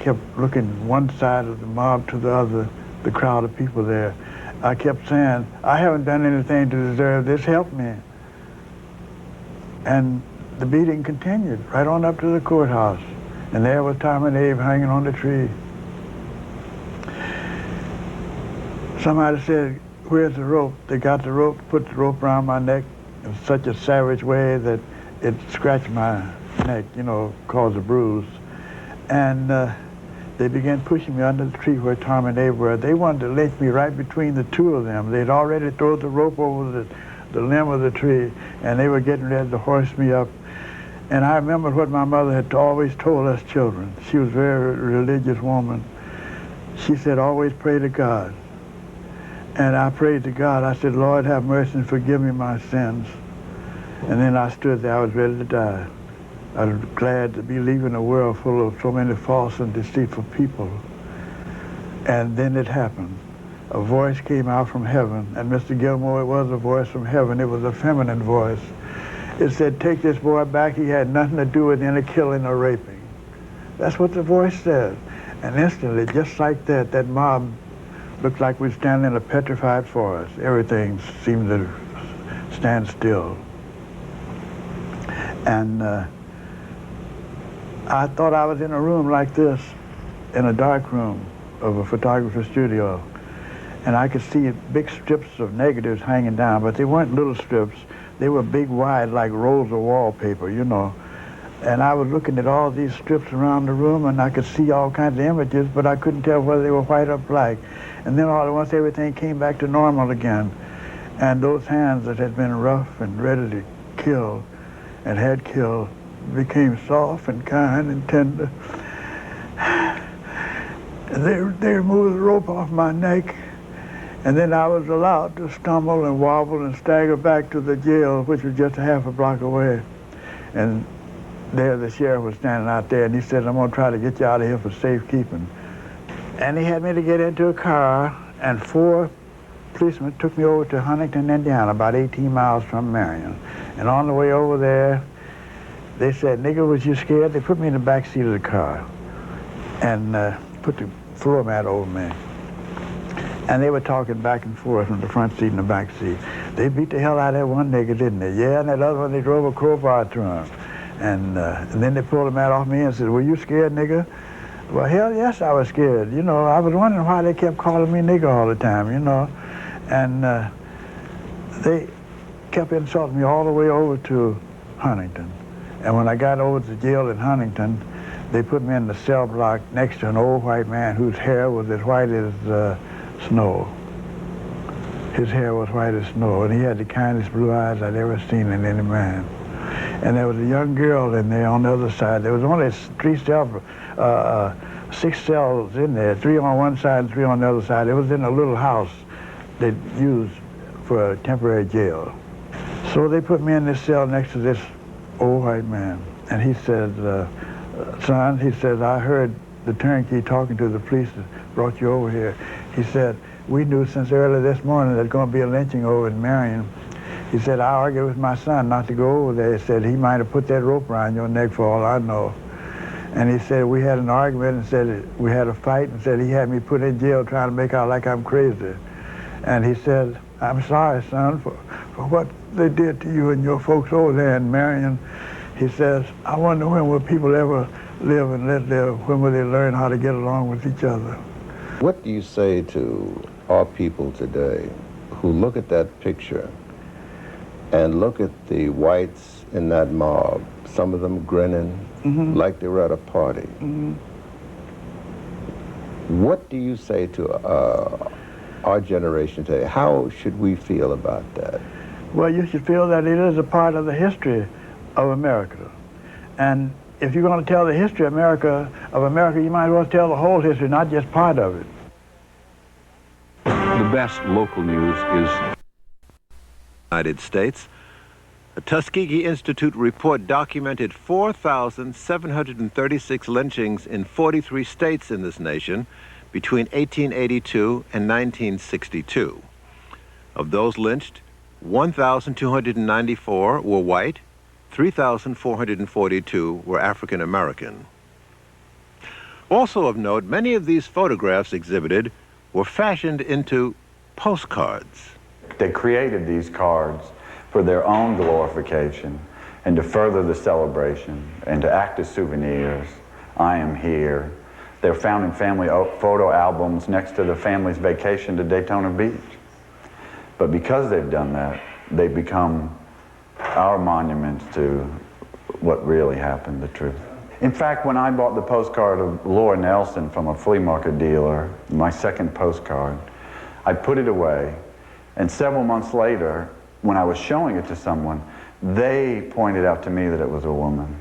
kept looking one side of the mob to the other, the crowd of people there. I kept saying, I haven't done anything to deserve this, help me. And the beating continued right on up to the courthouse. And there was Tom and Abe hanging on the tree. Somebody said, where's the rope? They got the rope, put the rope around my neck in such a savage way that it scratched my neck, you know, caused a bruise. And they began pushing me under the tree where Tom and Abe were. They wanted to lynch me right between the two of them. They'd already thrown the rope over the limb of the tree, and they were getting ready to hoist me up. And I remembered what my mother had always told us children. She was a very religious woman. She said, always pray to God. And I prayed to God. I said, Lord, have mercy and forgive me my sins. And then I stood there. I was ready to die. I was glad to be leaving a world full of so many false and deceitful people. And then it happened. A voice came out from heaven. And Mr. Gilmore, it was a voice from heaven. It was a feminine voice. It said, take this boy back. He had nothing to do with any killing or raping. That's what the voice said. And instantly, just like that, that mob looked like we were standing in a petrified forest. Everything seemed to stand still. And I thought I was in a room like this, in a dark room of a photographer's studio. And I could see big strips of negatives hanging down, but they weren't little strips. They were big, wide, like rolls of wallpaper, you know. And I was looking at all these strips around the room, and I could see all kinds of images, but I couldn't tell whether they were white or black. And then all at once, everything came back to normal again. And those hands that had been rough and ready to kill and had killed became soft and kind and tender. And they removed the rope off my neck, and then I was allowed to stumble and wobble and stagger back to the jail, which was just a half a block away. And there the sheriff was standing out there, and he said, I'm going to try to get you out of here for safekeeping. And he had me to get into a car, and 4 policemen took me over to Huntington, Indiana, about 18 miles from Marion. And on the way over there, they said, nigger, was you scared? They put me in the back seat of the car and put the floor mat over me. And they were talking back and forth from the front seat and the back seat. They beat the hell out of that one nigger, didn't they? Yeah, and that other one, they drove a crowbar through him. And then they pulled the mat off me and said, were you scared, nigger? Well, hell yes, I was scared. You know, I was wondering why they kept calling me nigger all the time, you know. And they kept insulting me all the way over to Huntington. And when I got over to the jail in Huntington, they put me in the cell block next to an old white man whose hair was as white as snow. His hair was white as snow, and he had the kindest blue eyes I'd ever seen in any man. And there was a young girl in there on the other side. There was only 6 cells in there, 3 on one side and 3 on the other side. It was in a little house they used for a temporary jail. So they put me in this cell next to this old white man. And he said, son, he said, I heard the turnkey talking to the police that brought you over here. He said, we knew since early this morning there's going to be a lynching over in Marion. He said, I argued with my son not to go over there. He said, he might have put that rope around your neck for all I know. And he said, we had an argument and said, we had a fight and said he had me put in jail trying to make out like I'm crazy. And he said, I'm sorry, son, for what they did to you and your folks over there in Marion. He says, I wonder when will people ever live and let live? When will they learn how to get along with each other? What do you say to our people today who look at that picture and look at the whites in that mob, some of them grinning like they were at a party? What do you say to our generation today? How should we feel about that? Well, you should feel that it is a part of the history of America. And if you're going to tell the history of America, you might as well tell the whole history, not just part of it. The best local news is United States. A Tuskegee Institute report documented 4,736 lynchings in 43 states in this nation between 1882 and 1962. Of those lynched, 1,294 were white, 3,442 were African American. Also of note, many of these photographs exhibited were fashioned into postcards. They created these cards for their own glorification and to further the celebration and to act as souvenirs. I am here. They're found in family photo albums next to the family's vacation to Daytona Beach. But because they've done that, they've become our monuments to what really happened, the truth. In fact, when I bought the postcard of Laura Nelson from a flea market dealer, my second postcard, I put it away, and several months later, when I was showing it to someone, they pointed out to me that it was a woman.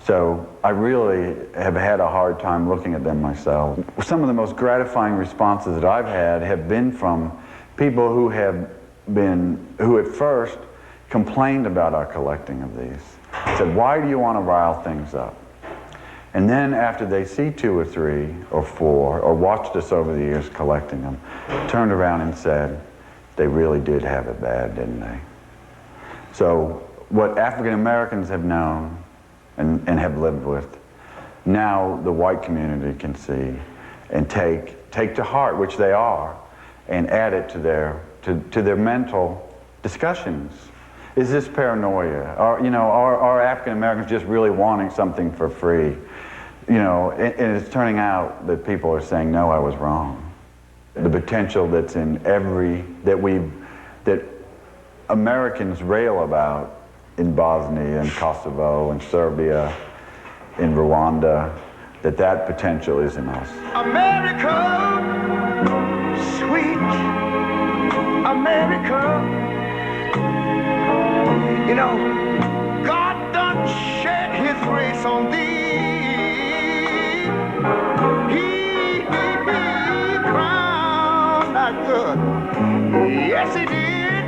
So I really have had a hard time looking at them myself. Some of the most gratifying responses that I've had have been from people who at first complained about our collecting of these. Said, why do you want to rile things up? And then after they see 2 or 3 or 4 or watched us over the years collecting them, turned around and said, they really did have it bad, didn't they? So what African Americans have known and have lived with, now the white community can see and take to heart, which they are, and add it to their mental discussions. Is this paranoia? Are African Americans just really wanting something for free? And it's turning out that people are saying, no, I was wrong. The potential that's in that Americans rail about in Bosnia and Kosovo and Serbia, in Rwanda, that potential is in us. America, sweet America. God done shed his grace on thee. He crowned our good. Yes, he did.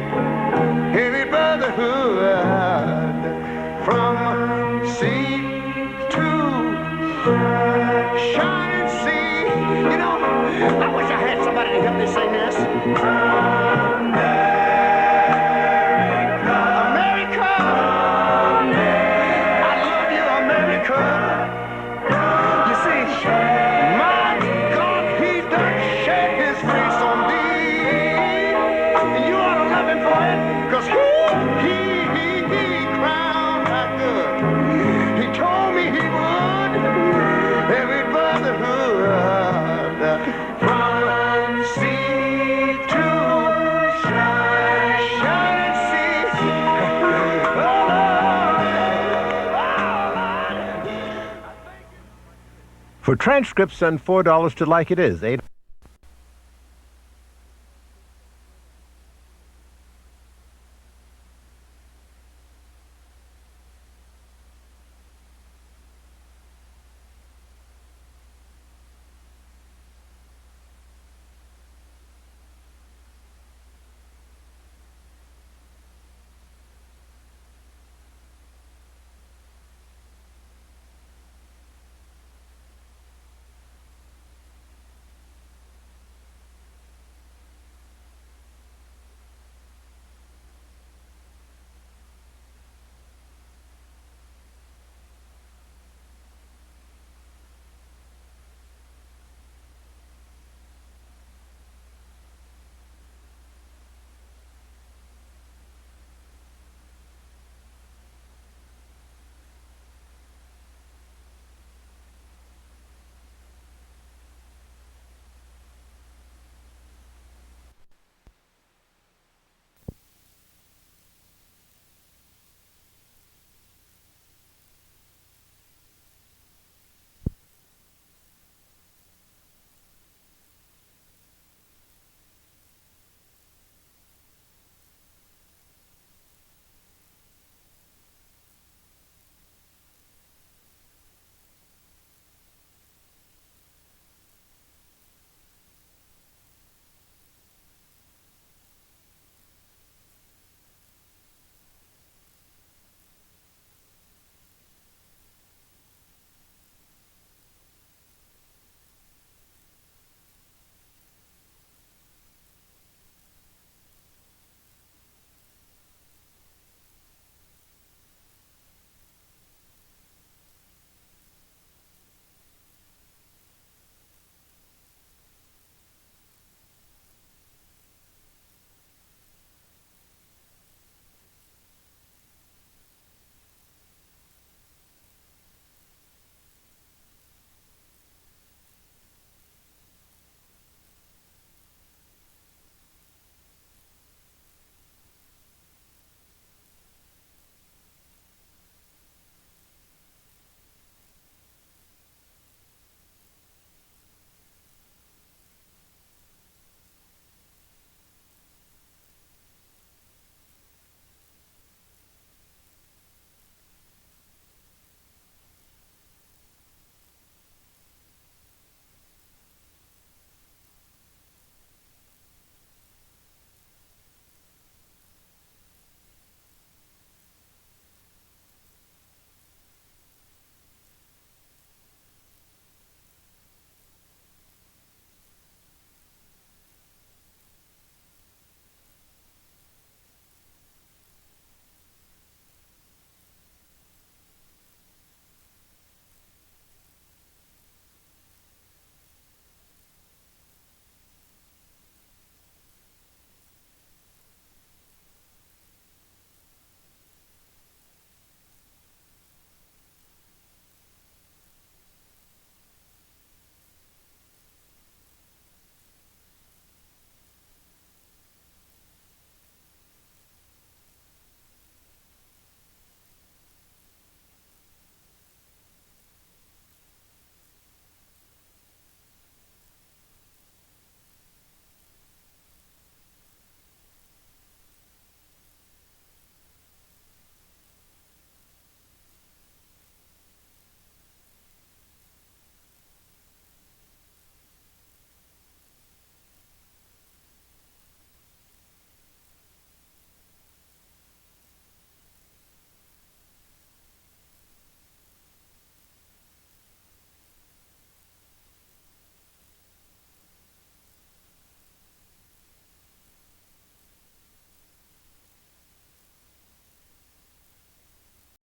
Every brotherhood from sea to shining sea. I wish I had somebody to help me sing this. For transcripts, send $4 to Like It Is, 8